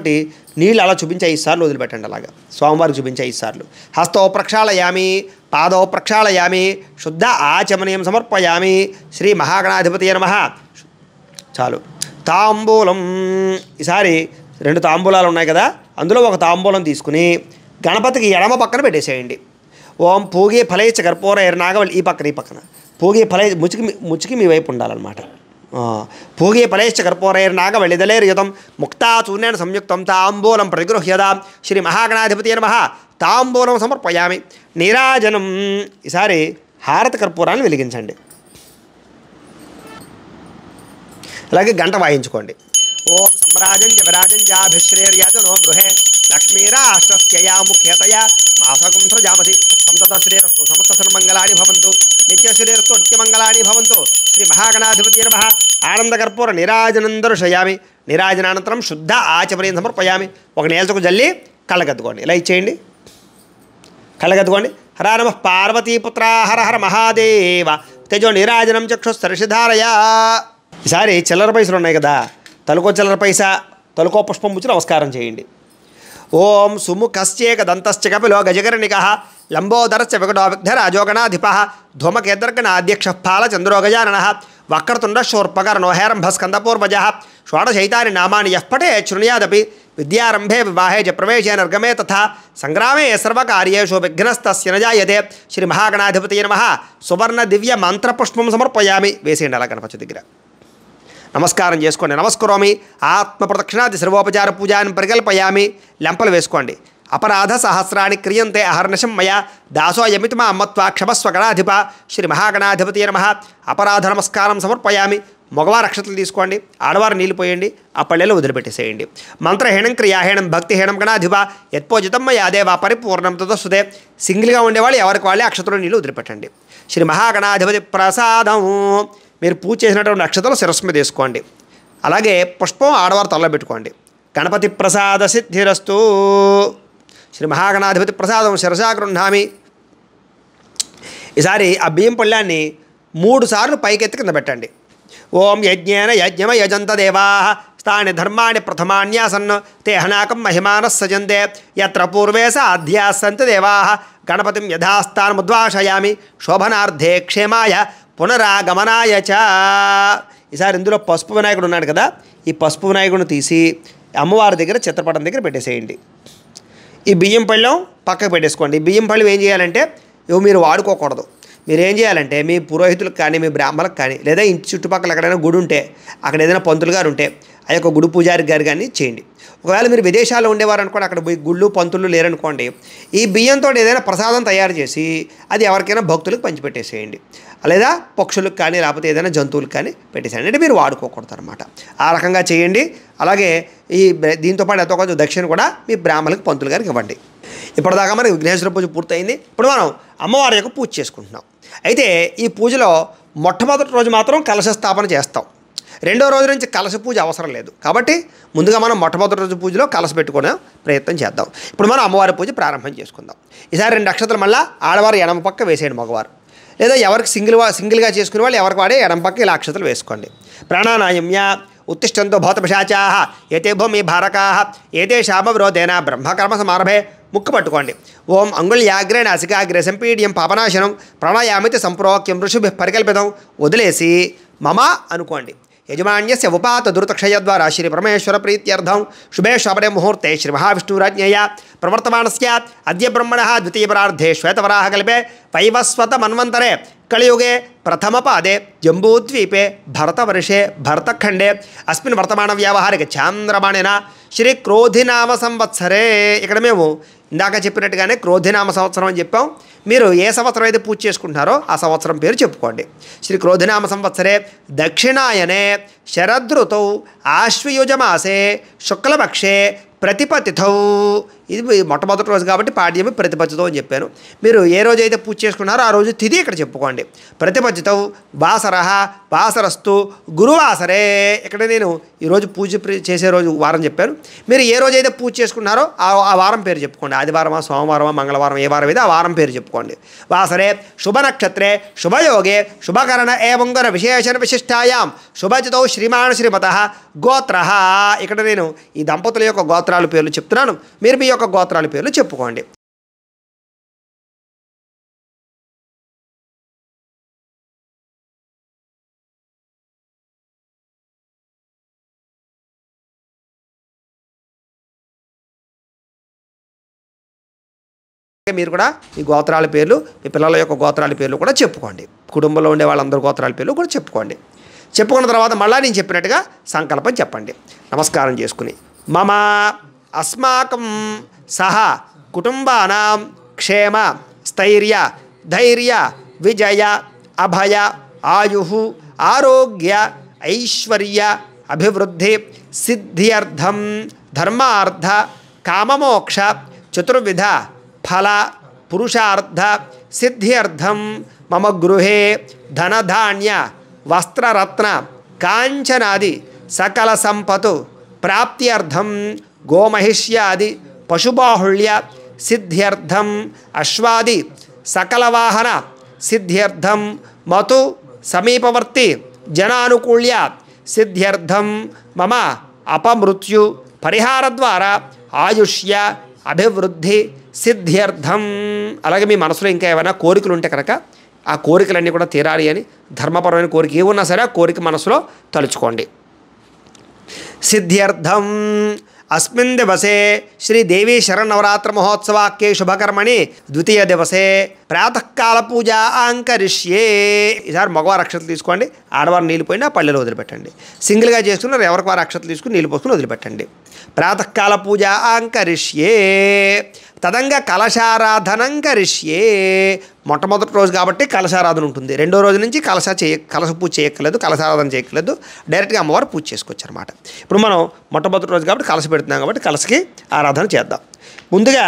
నీళ్ళు అలా చూపించే 5 సార్లు వదిలిపెట్టండి. అలాగా స్వామివారికి చూపించే 5 సార్లు. హస్తో ప్రక్షాళయామి పాదో ప్రక్షాళయామి శుద్ధ ఆచమనీయం సమర్పయామి శ్రీ మహాగణాధిపతి నమః. చాలు. తాంబూలం. ఈసారి 2 తాంబూలాలు ఉన్నాయి కదా, అందులో ఒక తాంబూలం తీసుకుని గణపతికి ఎడమ పక్కన పెట్టేసేయండి. ఓం పూగి ఫలైచ కర్పూర ఎర్నాగవల్లి ఈ పక్కన పూగి ఫలై ముచ్చికి మీ వైపు ఉండాలన్నమాట. పూగి ఫలైశ్చ కర్పూరైర్నాగవల్లిదలేర్యుతం ముక్తా చూర్ణేన సంయుక్తం తాంబూలం ప్రతిగృహ్యదాం శ్రీ మహాగణాధిపతి నమః. తాంబూలం సమర్పయామి. నీరాజనం. ఈసారి హారతి కర్పూరాన్ని వెలిగించండి. అలాగే గంట వాయించుకోండి. ఓం సమ్రాజం జవరాజం జాభిశ్రేర్యాజనో గృహే లక్ష్మీరాష్ట్రస్యయా ముఖ్యతయా మాసకం సృజామసి సంతత శ్రీరస్తు సమస్త సన్మంగళాని భవంతు నిత్యశ్రీరస్తు నిత్యమంగళాని భవంతు శ్రీ మహాగణాధిపతి నమః. ఆనందకర్పూర నీరాజనం దర్శయామి. నీరాజనానంతరం శుద్ధ ఆచమనీయం సమర్పయామి. ఒక నేల్చుకు జల్లి కళ్ళగద్దుకోండి. ఇలా ఇచ్చేయండి. కళ్ళగద్దుకోండి. హర నమః పార్వతీపుత్ర హర హర మహాదేవ తేజో నీరాజనం చక్షుస్తరిషిధారయా. ఈసారి చిల్లర పైసలు ఉన్నాయి కదా, తలుకో చిల్లర పైసా తలుకో పుష్పం పుచ్చి నమస్కారం చేయండి. ఓం సుముఖశ్చేక దంతశ్చ కపిలో గజకర్ణికః లంబోదరశ్చ వికటో విఘ్నరాజోగణాధిపః ధూమకేంద్రగణాధ్యక్ష ఫాలచంద్రో గజాననః వక్రతుండ శూర్పకర్ణో హేరంభస్కందపూర్వజः షోడశైతాని నామాని యః పఠేత్ శృణుయాదపి విద్యారంభే వివాహే చ ప్రవేశే నిర్గమే తథా సంగ్రామే సర్వకార్యేషు విఘ్నస్తస్య న జాయతే శ్రీ మహాగణాధిపతి నమః. సువర్ణ దివ్య మంత్రపుష్పం సమర్పయామి. వేసేయండి అలా గణపతి దగ్గర. నమస్కారం చేసుకోండి. నమస్కరోమి. ఆత్మ ప్రదక్షిణాది సర్వోపచార పూజాన్ని పరికల్పయామి. లెంపలు వేసుకోండి. అపరాధ సహస్రాన్ని క్రియంతే అహర్నిశం మయా దాసోయమితి మా అమ్మత్వా క్షమస్వ గణాధిప శ్రీ మహాగణాధిపతి నమః. అపరాధ నమస్కారం సమర్పయామి. మగవారు అక్షతలు తీసుకోండి, ఆడవారు నీళ్ళు పోయండి, ఆ పళ్ళెలో వదిలిపెట్టేసేయండి. మంత్రహీనం క్రియాహీనం భక్తిహీనం గణాధిప యత్పోజితం యాదేవా పరిపూర్ణం తదస్తుతే. సింగిల్గా ఉండేవాళ్ళు ఎవరికి వాళ్ళే అక్షతలు నీళ్ళు వదిలిపెట్టండి. శ్రీ మహాగణాధిపతి ప్రసాదం. మీరు పూజ చేసినటువంటి అక్షతలు శిరస్సు మీద వేసుకోండి. అలాగే పుష్పం ఆడవారు తలలో పెట్టుకోండి. గణపతి ప్రసాద సిద్ధిరస్తు. శ్రీ మహాగణాధిపతి ప్రసాదం శిరసా గృహ్ణామి. ఈసారి ఆ బియ్యం పళ్ళాన్ని 3 సార్లు పైకెత్తి కింద పెట్టండి. ఓం యజ్ఞేన యజ్ఞమ యజంత దేవాః స్థాని ధర్మాణి ప్రథమాన్యాసన్ తే హనాకం మహిమానః సజంతే యత్ర పూర్వే సాధ్యాः సంతి దేవాః గణపతిం యథాస్థానముద్వాసయామి శోభనార్థే క్షేమాయ పునరాగమనాయ చ. ఈసారి ఇందులో పసుపు వినాయకుడు ఉన్నాడు కదా, ఈ పసుపు వినాయకుడిని తీసి అమ్మవారి దగ్గర చిత్రపటం దగ్గర పెట్టేసేయండి. ఈ బియ్యం పళ్ళెం పక్కకు పెట్టేసుకోండి. బియ్యం పళ్ళెం ఏం చేయాలంటే ఇవి మీరు వాడుకోకూడదు. మీరు ఏం చేయాలంటే మీ పురోహితులకు కానీ మీ బ్రాహ్మణులకు కానీ లేదా ఇంటి చుట్టుపక్కల ఎక్కడైనా గుడి ఉంటే అక్కడ ఏదైనా పంతులు గారు ఉంటే ఆ యొక్క గుడి పూజారి గారు కానీ చేయండి. ఒకవేళ మీరు విదేశాల్లో ఉండేవారు అనుకోండి, అక్కడ గుళ్ళు పంతులు లేరనుకోండి, ఈ బియ్యంతో ఏదైనా ప్రసాదం తయారు చేసి అది ఎవరికైనా భక్తులకు పంచిపెట్టేసేయండి. లేదా పక్షులకు కానీ లేకపోతే ఏదైనా జంతువులకు కానీ పెట్టేసేయండి. అంటే మీరు వాడుకోకూడదు అనమాట. ఆ రకంగా చేయండి. అలాగే ఈ దీంతోపాటు ఎంతో కొంచెం దక్షిణ కూడా మీ బ్రాహ్మణులకు పంతులు గారికి ఇవ్వండి. ఇప్పటిదాకా మనకి విఘ్నేశ్వర పూజ పూర్తయింది. ఇప్పుడు మనం అమ్మవారి యొక్క పూజ చేసుకుంటున్నాం. అయితే ఈ పూజలో మొట్టమొదటి రోజు మాత్రం కలశ స్థాపన చేస్తాం. రెండో రోజు నుంచి కలశ పూజ అవసరం లేదు. కాబట్టి ముందుగా మనం మొట్టమొదటి రోజు పూజలో కలశ పెట్టుకునే ప్రయత్నం చేద్దాం. ఇప్పుడు మనం అమ్మవారి పూజ ప్రారంభం చేసుకుందాం. ఈసారి 2 అక్షతలు మళ్ళీ ఆడవారు ఎడమ పక్క వేసేయండి. మగవారు లేదా ఎవరికి సింగిల్గా చేసుకునే వాళ్ళు ఎవరికి వాడే ఎడమ పక్క ఇలా అక్షతలు వేసుకోండి. ప్రాణానాయమ్య ఉత్తిష్టంతో భౌతపిశాచాః ఏతే భూమి భారకాః ఏతేషామవిరోధేన బ్రహ్మకర్మ సమారభే. ముక్కు పట్టుకోండి. ఓం అంగుళ్యాగ్రే నాసికాగ్రే సంపీడ్యం పాపనాశనం ప్రాణాయామితి సంప్రోక్యం ఋషిభిః పరికల్పితం. వదిలేసి మమ అనుకోండి. యజమాన్యస్య ఉపాత దురితక్షయ ద్వారా శ్రీ పరమేశ్వర ప్రీత్యర్థం శుభే శోభనే ముహూర్తే శ్రీ మహావిష్ణురాజ్ఞయ ప్రవర్తమానస్య అద్య బ్రహ్మణః ద్వితీయపరార్ధే శ్వేతవరాహకల్పే వైవస్వత మన్వంతరే కలియుగే ప్రథమపాదే జంబూద్వీపే భరతవర్షే భరతఖండే అస్మిన్ వర్తమాన వ్యావహారిక చాంద్రమాణేన శ్రీ క్రోధినామ సంవత్సరే. ఇక్కడ మేము ఇందాక చెప్పినట్టుగానే క్రోధినామ సంవత్సరం అని చెప్పాం. మీరు ఏ సంవత్సరం అయితే పూజ చేసుకుంటున్నారో ఆ సంవత్సరం పేరు చెప్పుకోండి. శ్రీ క్రోధినామ సంవత్సరే దక్షిణాయనే శరదృతౌ ఆశ్వయుజమాసే శుక్లపక్షే ప్రతిపతిథౌ. ఇది మొట్టమొదటి రోజు కాబట్టి పాడ్యమి ప్రతిపతితో అని చెప్పాను. మీరు ఏ రోజు అయితే పూజ చేసుకున్నారో ఆ రోజు తిథి ఇక్కడ చెప్పుకోండి. ప్రతిపతిథౌ వాసరః వాసరస్తు గురువాసరే. ఇక్కడ నేను ఈరోజు పూజ చేసే రోజు వారం చెప్పాను. మీరు ఏ రోజు అయితే పూజ చేసుకున్నారో ఆ వారం పేరు చెప్పుకోండి. ఆదివారమా సోమవారమా మంగళవారం ఏ వారం అయితే ఆ వారం పేరు చెప్పుకోండి. వాసరే శుభ నక్షత్రే శుభయోగే శుభకరణ ఏవంగర విశేషణ విశిష్టాయాం శుభజితౌ శ్రీమాన్ శ్రీమతః గోత్రః. ఇక్కడ నేను ఈ దంపతుల యొక్క గోత్రాల పేర్లు చెప్తున్నాను. మీరు మీ యొక్క గోత్రాల పేర్లు చెప్పుకోండి. మీరు కూడా ఈ గోత్రాల పేర్లు మీ పిల్లల యొక్క గోత్రాల పేర్లు కూడా చెప్పుకోండి. కుటుంబంలో ఉండే వాళ్ళందరి గోత్రాల పేర్లు కూడా చెప్పుకోండి. చెప్పుకున్న తర్వాత మళ్ళీ నేను చెప్పినట్టుగా సంకల్పం చెప్పండి. నమస్కారం చేసుకుని మమ అస్మాకం సహ కుటుంబానాం క్షేమ స్థైర్య ధైర్య విజయ అభయ ఆయు ఆరోగ్య ఐశ్వర్య అభివృద్ధి సిద్ధ్యర్థం ధర్మార్థ కామమోక్ష చతుర్విధ ఫల పురుషార్థ సిద్ధ్యర్థం మమ గృహే ధనధాన్య వస్త్రరత్న కాంచనాది సకల సంపతు ప్రాప్త్యర్థం గోమహిష్యాది పశుబాహుళ్య సిద్ధ్యర్థం అశ్వాది సకలవాహన సిద్ధ్యర్థం మతు సమీపవర్తి జనానుకూల్య సిద్ధ్యర్థం మమ అపమృత్యు పరిహార ద్వారా ఆయుష్య అభివృద్ధి సిద్ధ్యర్థం. అలాగే మీ మనసులో ఇంకా ఏమైనా కోరికలు ఉంటే కనుక ఆ కోరికలన్నీ కూడా తీరాలి అని ధర్మపరమైన కోరిక ఏమున్నా సరే ఆ కోరిక మనసులో తలుచుకోండి. సిద్ధ్యర్థం अस्मिन् दिवसे श्रीदेवी शरन्नवरात्र महोत्सवाख्ये शुभकर्मणि द्वितीय दिवसे प्रातःकाल पूजा करिष्ये. ఈసారి మగవారు అక్షతలు తీసుకోండి, ఆడవారు నీళ్ళు పోయినా పళ్ళెలో వదిలిపెట్టండి. సింగిల్గా చేస్తున్నారు ఎవరికి వారు అక్షతలు తీసుకుని నీళ్ళు పోసుకుని వదిలిపెట్టండి. ప్రాతःకాల పూజా కరిష్యే తదంగా కలశారాధనం కరిష్యే. మొట్టమొదటి రోజు కాబట్టి కలశారాధన ఉంటుంది. రెండో రోజు నుంచి కలశ పూజ చేయక్కర్లేదు, కలశారాధన చేయక్కర్లేదు, డైరెక్ట్గా అమ్మవారు పూజ చేసుకోవచ్చు అనమాట. ఇప్పుడు మనం మొట్టమొదటి రోజు కాబట్టి కలశ పెడుతున్నాం కాబట్టి కలశకి ఆరాధన చేద్దాం. ముందుగా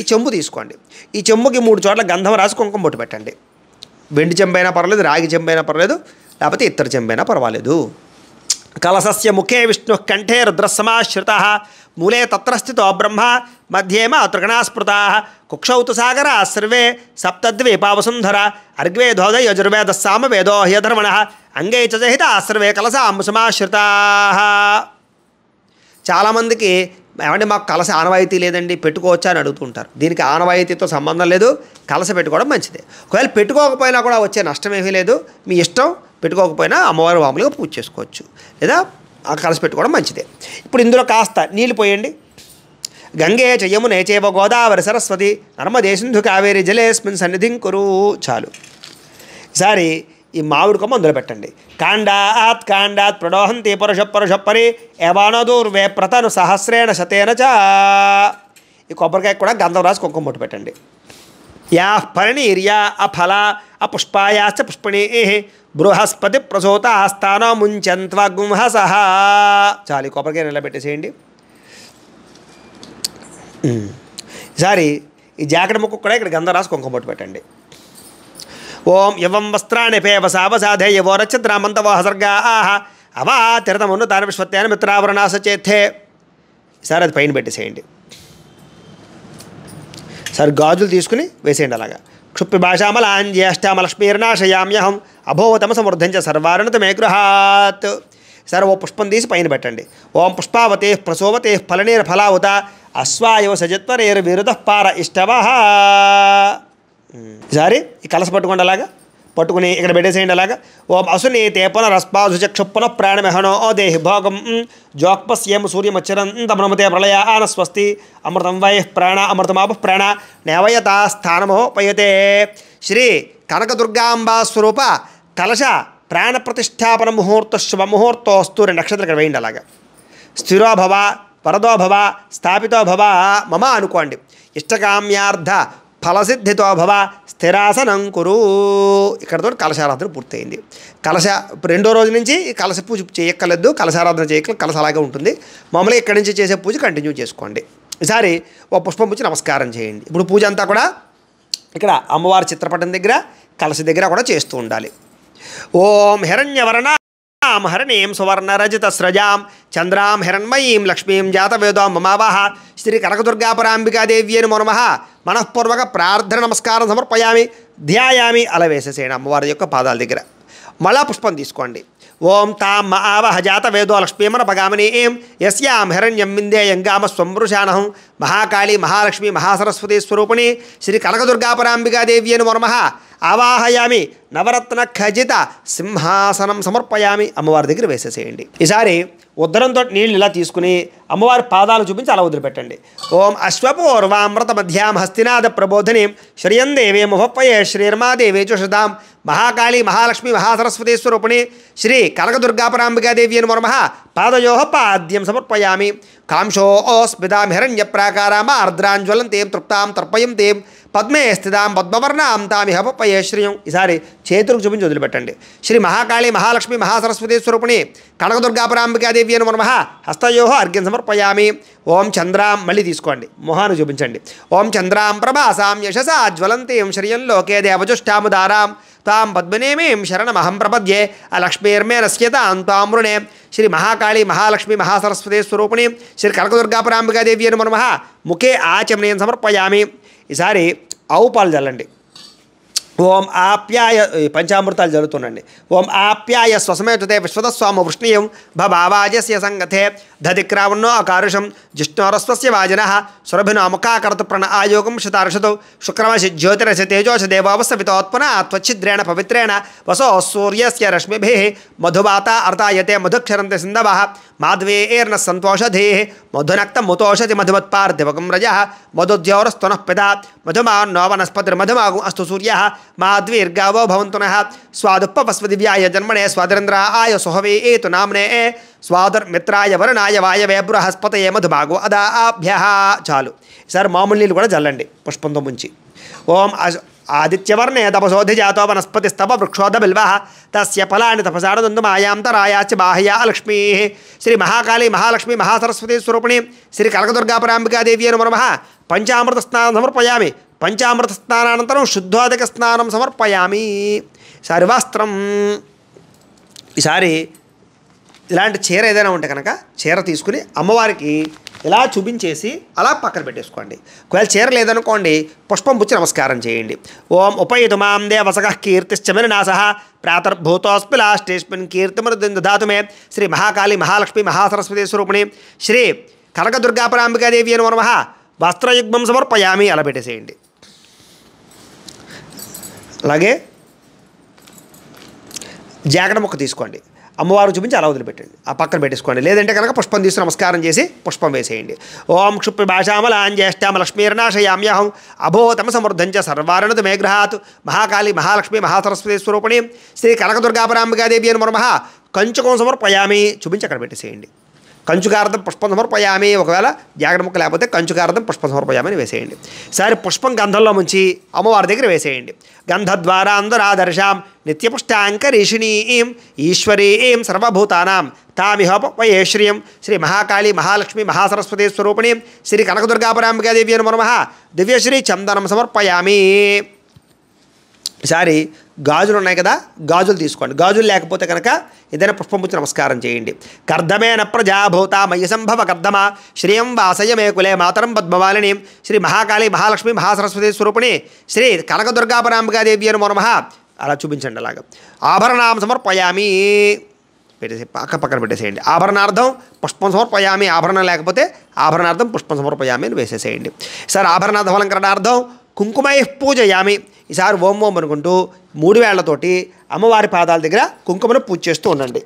ఈ చెంబు తీసుకోండి. ఈ చెంబుకి 3 చోట్ల గంధం రాసి కుంకుమ బొట్టు పెట్టండి. వెండి చెంబైనా పర్వాలేదు, రాగి చెంబైనా పర్వాలేదు, లేకపోతే ఇత్తడి చెంబైనా పర్వాలేదు. కలశస్య ముఖే విష్ణు కంఠే రుద్రసమాశ్రిత మూలే తత్ర స్థితో బ్రహ్మ మధ్యేమ త్రిగణాస్పృతా కుక్షౌ తు సాగరా సర్వే సప్తద్వీపావసుంధర అర్గ్వేదోద యజుర్వేద సామవేదో హ్యధర్మణ అంగే చ సహిత సర్వే కలశాం సమాశ్రితా. చాలామందికి ఏమంటే మాకు కలశ ఆనవాయితీ లేదండి పెట్టుకోవచ్చా అని అడుగుతుంటారు. దీనికి ఆనవాయితీతో సంబంధం లేదు, కలశ పెట్టుకోవడం మంచిదే. ఒకవేళ పెట్టుకోకపోయినా కూడా వచ్చే నష్టం ఏమీ లేదు, మీ ఇష్టం. పెట్టుకోకపోయినా అమ్మవారు మామూలుగా పూజ చేసుకోవచ్చు, లేదా ఆ కలశ పెట్టుకోవడం మంచిదే. ఇప్పుడు ఇందులో కాస్త నీళ్ళు పోయండి. గంగే చ యమునే చైవ గోదావరి సరస్వతి నర్మదే సింధు కావేరి జలేస్మిన్ సన్నిధిం కురు. చాలు. ఈసారి ఈ మామిడి కొమ్మ అందులో పెట్టండి. కాండాత్ ప్రడోహంతి పరుషపరి ఏవానదూర్వే ప్రతను సహస్రేణ శతేన చ. ఈ కొబ్బరికాయ కూడా గంధం రాసి కుంకుమ బొట్టు పెట్టండి. యా పరిణీర్యా అఫల అపుష్పాయాశ్చ పుష్పిణీ బృహస్పతి ప్రసూతాస్తానో ముంచంత్వగుంహసః. చాలు. ఈ కొబ్బరికాయ నిలబెట్టేసేయండి. ఈసారి ఈ జాకెట్ ముక్కు కూడా ఇక్కడ గంధం రాసి కుంకుమ బొట్టు పెట్టండి. ఓం యవం వస్త్రాణి పేవసావసాధే యవో రచ్చద్రామంతవో హసర్గా అవా తిరతమును తాను విశ్వత్యాన్ని మిత్రావరణాస చేత్తే. ఈసారి అది పైన పెట్టేసేయండి. సరే గాజులు తీసుకుని వేసేయండి. అలాగా క్షుప్పి భాషామలాంజ్యేష్టామలక్ష్మీర్నాశయామ్యహం అభోవతమ సమృద్ధంచ సర్వారణత మే గృహాత్. సరే ఓ పుష్పం తీసి పైన పెట్టండి. ఓం పుష్పావతే ప్రసోవతే ఫలనేర ఫలావత అశ్వాయవ సజత్వరేరు విరుద పార ఇష్టవ. ఈసారి ఈ కలస పట్టుకోండి. అలాగా పట్టుకుని ఇక్కడ పెట్టేసేయండి అలాగా. ఓం అసునీతే పునరస్పాసుచక్షు పునః ప్రాణమహనో దేహి భోగం జోక్పస్యేమ సూర్యమచ్చరంతమనమతే ప్రళయాన స్వస్తి అమృతం వై ప్రాణ అమృతమాప ప్రాణ నేవయతా స్థానమోపయతే. శ్రీ కనకదుర్గాంబా స్వరూప కలశ ప్రాణ ప్రతిష్టాపన ముహూర్త శుభముహూర్తోస్తు 2 నక్షత్రాలు ఇక్కడ వేయండి అలాగా. స్థిరో భవ వరదో భవ స్థాపితో భవ మమ అనుకోండి. ఇష్టకామ్యార్థ ఫలసిద్ధితో భవ స్థిరాసనం కురు. ఇక్కడతో కలశారాధన పూర్తయింది. రెండో రోజు నుంచి కలశ పూజ చేయక్కర్లేదు, కలశారాధన చేయక్కర్లేదు, కలశ అలాగే ఉంటుంది. మామూలుగా ఇక్కడి నుంచి చేసే పూజ కంటిన్యూ చేసుకోండి. ఈసారి ఓ పుష్పం పూజ నమస్కారం చేయండి. ఇప్పుడు పూజ అంతా కూడా ఇక్కడ అమ్మవారి చిత్రపటం దగ్గర కలశ దగ్గర కూడా చేస్తూ ఉండాలి. ఓం హిరణ్యవర్ణ హరణీం సువర్ణరజిత స్రజాం చంద్రాం హిరణ్మయీం లక్ష్మీం జాతవేదాం మమావాహ. శ్రీ కనకదుర్గాపరాంబికాదేవ్యే నమో నమః. మనఃపూర్వక ప్రార్థన నమస్కారం సమర్పయామి ధ్యాయామి. అలా వేసేసేయండి అమ్మవారి యొక్క పాదాల దగ్గర. మళ్ళా పుష్పం తీసుకోండి. ఓం తాం ఆవహ జాతవేదో లక్ష్మీమన పగామినీం యస్యాం హిరణ్యం విందేయంగామ స్వమృషానహం. మహాకాళీ మహాలక్ష్మి మహాసరస్వతి స్వరూపిణి శ్రీ కనకదుర్గాపరాంబికాదేవ్యే నమో నమః. ఆవాహయామి నవరత్న ఖజిత సింహాసనం సమర్పయామి. అమ్మవారి దగ్గర వేసేసేయండి. ఈసారి ఉద్దరంతో నీళ్ళు ఇలా తీసుకుని అమ్మవారి పాదాలు చూపించి అలా వదిలిపెట్టండి. ఓం అశ్వపూర్వామృత మధ్యాం హస్తినాథ ప్రబోధినీం శ్రీయందేవే ముహప్పయే శ్రీర్మాదేవే చుషదాం. మహాకాళీ మహాలక్ష్మి మహాసరస్వతి స్వరూపిణి శ్రీ కనకదుర్గాపరాంబికాదేవ్యే నమో నమః. పాదయోః పాద్యం సమర్పయామి. కాంక్షోస్మితాం హిరణ్య ప్రాకారామ ఆర్ద్రాంజ్వలంతేం తృప్తాం తర్పయంతేం పద్మే స్థితాం పద్మవర్ణాం తామిహ పప్పయే శ్రియం. ఈసారి చేతులకు చూపించి వదిలిపెట్టండి. శ్రీ మహాకాళీ మహాలక్ష్మి మహాసరస్వతి స్వరూపిణి కనకదుర్గాపరాంబికాదేవ్యే నమో నమః. హస్తయోః అర్ఘ్యం సమర్పయామి. ఓం చంద్రాం మళ్ళీ తీసుకోండి, మొహాన్ని చూపించండి. ఓం చంద్రాం ప్రభాసాం యశసా జ్వలంతీం శ్రియం లోకే దేవజుష్టాముదారాం తాం పద్మనేమీం శరణమహం ప్రపద్యే అలక్ష్మీర్మే నశ్యతాం తాం మృణే. శ్రీ మహాకాళీ మహాలక్ష్మి మహాసరస్వతి స్వరూపిణి శ్రీ కనకదుర్గాపరాంబికాదేవ్యే నమో నమః. ముఖే ఆచమనీయం సమర్పయామి. ఈసారి ఆవు పాలు చల్లండి. ఓం ఆప్యాయ పంచామృతాలు జరుగుతుండండి. ఓం ఆప్యాయ స్వసమేతుతే విశ్వతస్వామ వృష్ణీయం భవాజస్య సంగతే దధిక్రావణో అకారుషం జిష్ణోరస్వస్య వాజన సురభినో ముఖాకరతు ప్రణ్ ఆయోగం శతార్షతు శుక్రమసి జ్యోతిరసి తేజోష దేవావసవితోత్పన త్వచ్ఛిద్రేణ పవిత్రేణ వసో సూర్యస్య రశ్మిభిః మధువాత అర్తాయతే మధుక్షరంతి సింధవః మాధ్వేర్న సంతోషధే మధునక్తముతోషతి మధుమత్పార్థివకం రజః మధుద్యోరస్తునః పితా మధుమాన్నో వనస్పతిర్మధుమాగు అస్తు సూర్యః మాధ్వీర్గావో భవంతునః స్వాదుపవస్వ దివ్యాయ జన్మనే స్వాదరింద్రాయ సుహవే ఏతు నామ్నే స్వాదుర్మిత్రాయ వరుణాయ వాయవే బృహస్పతయే మధుభాగో అదాభ్యః. చాలు. ఈసారి మామూలు నీళ్ళు కూడా చల్లండి పుష్పంతో ముంచి. ఓం ఆదిత్యవర్ణే తపసోధిజాతో వనస్పతిస్తప వృక్షోధ బిల్వః తస్య ఫలాని తపసారదుందుమాయాంతరాయాచ బాహ్యా లక్ష్మీ. శ్రీ మహాకాళీ మహాలక్ష్మి మహాసరస్వతి స్వరూపిణి శ్రీ కనకదుర్గాపరాంబికాదేవ్యే నమో నమః. పంచామృత స్నానం సమర్పయామి. పంచామృత స్నానానంతరం శుద్ధోదక స్నానం సమర్పయామి. ఈసారి వస్త్రం. ఈసారి ఇలాంటి చీర ఏదైనా ఉంటే కనుక చీర తీసుకుని అమ్మవారికి ఇలా చూపించేసి అలా పక్కన పెట్టేసుకోండి. ఒకవేళ చీర లేదనుకోండి పుష్పం పుచ్చి నమస్కారం చేయండి. ఓం ఉపయితు మాం దేవసగః కీర్తిశ్చమిర్నాశః ప్రాతర్భూతోస్మి లాస్టేస్మిన్ కీర్తిమృతిం దదాతు మే. శ్రీ మహాకాళీ మహాలక్ష్మి మహాసరస్వతి స్వరూపిణి శ్రీ కనకదుర్గాపరాంబికాదేవ్యే నమో నమః. వస్త్రయుగ్మం సమర్పయామి. అలా పెట్టేసేయండి. అలాగే జాకెట్ ముక్క తీసుకోండి, అమ్మవారు చూపించి అలా వదిలిపెట్టండి, ఆ పక్కన పెట్టేసుకోండి. లేదంటే కనుక పుష్పం తీసి నమస్కారం చేసి పుష్పం వేసేయండి. ఓం క్షుప్పి భాషామలాంజ్యేష్టామ లక్ష్మీర్నాశయామ్యహం అభూతమ సమృద్ధంచ సర్వారణతు మేఘ్రహాత్. మహాకాళీ మహాలక్ష్మి మహాసరస్వతి స్వరూపిణి శ్రీ కనకదుర్గాపరాంబికాదేవ్యే నమో నమః. కంచుకం సమర్పయామి. చూపించి అక్కడ పెట్టేసేయండి. కంచుకార్థం పుష్పం సమర్పయామి. ఒకవేళ జాకెట్ ముక్క లేకపోతే కంచుకార్థం పుష్పం సమర్పయామి అని వేసేయండి. సరే పుష్పం గంధంలో ముంచి అమ్మవారి దగ్గర వేసేయండి. గంధద్వారా అందరాదర్శాం నిత్యపుష్టాంకరీషిణీం ఈశ్వరీం సర్వభూతానాం తామిహోపయే శ్రియం. శ్రీ మహాకాళీ మహాలక్ష్మి మహాసరస్వతి స్వరూపిణి శ్రీ కనకదుర్గాపరాంబికాదేవ్యే నమో నమః. దివ్యశ్రీ చందనం సమర్పయామి. ఈసారి గాజులు ఉన్నాయి కదా, గాజులు తీసుకోండి. గాజులు లేకపోతే కనుక ఏదైనా పుష్పం పుచ్చి నమస్కారం చేయండి. కర్ధమేన ప్రజాభూత మయ్య సంభవ కర్ధమ శ్రియం వాసయ మే కులే మాతరం పద్మవాలిని. శ్రీ మహాకాళీ మహాలక్ష్మి మహాసరస్వతి స్వరూపిణి శ్రీ కనకదుర్గాపరాంబికాదేవ్యే నమో నమః. అలా చూపించండి. అలాగా ఆభరణాం సమర్పయామి. పెట్టేసి పక్కన పెట్టేసేయండి. ఆభరణార్థం పుష్పం సమర్పయామి. ఆభరణం లేకపోతే ఆభరణార్థం పుష్పం సమర్పయామి అని వేసేసేయండి. సార్ ఆభరణార్థం అలంకరణార్థం కుంకుమై పూజయామి. ఈసారి ఓం ఓం అనుకుంటూ 3 వేళ్లతోటి అమ్మవారి పాదాల దగ్గర కుంకుమను పూజ చేస్తూ ఉండండి.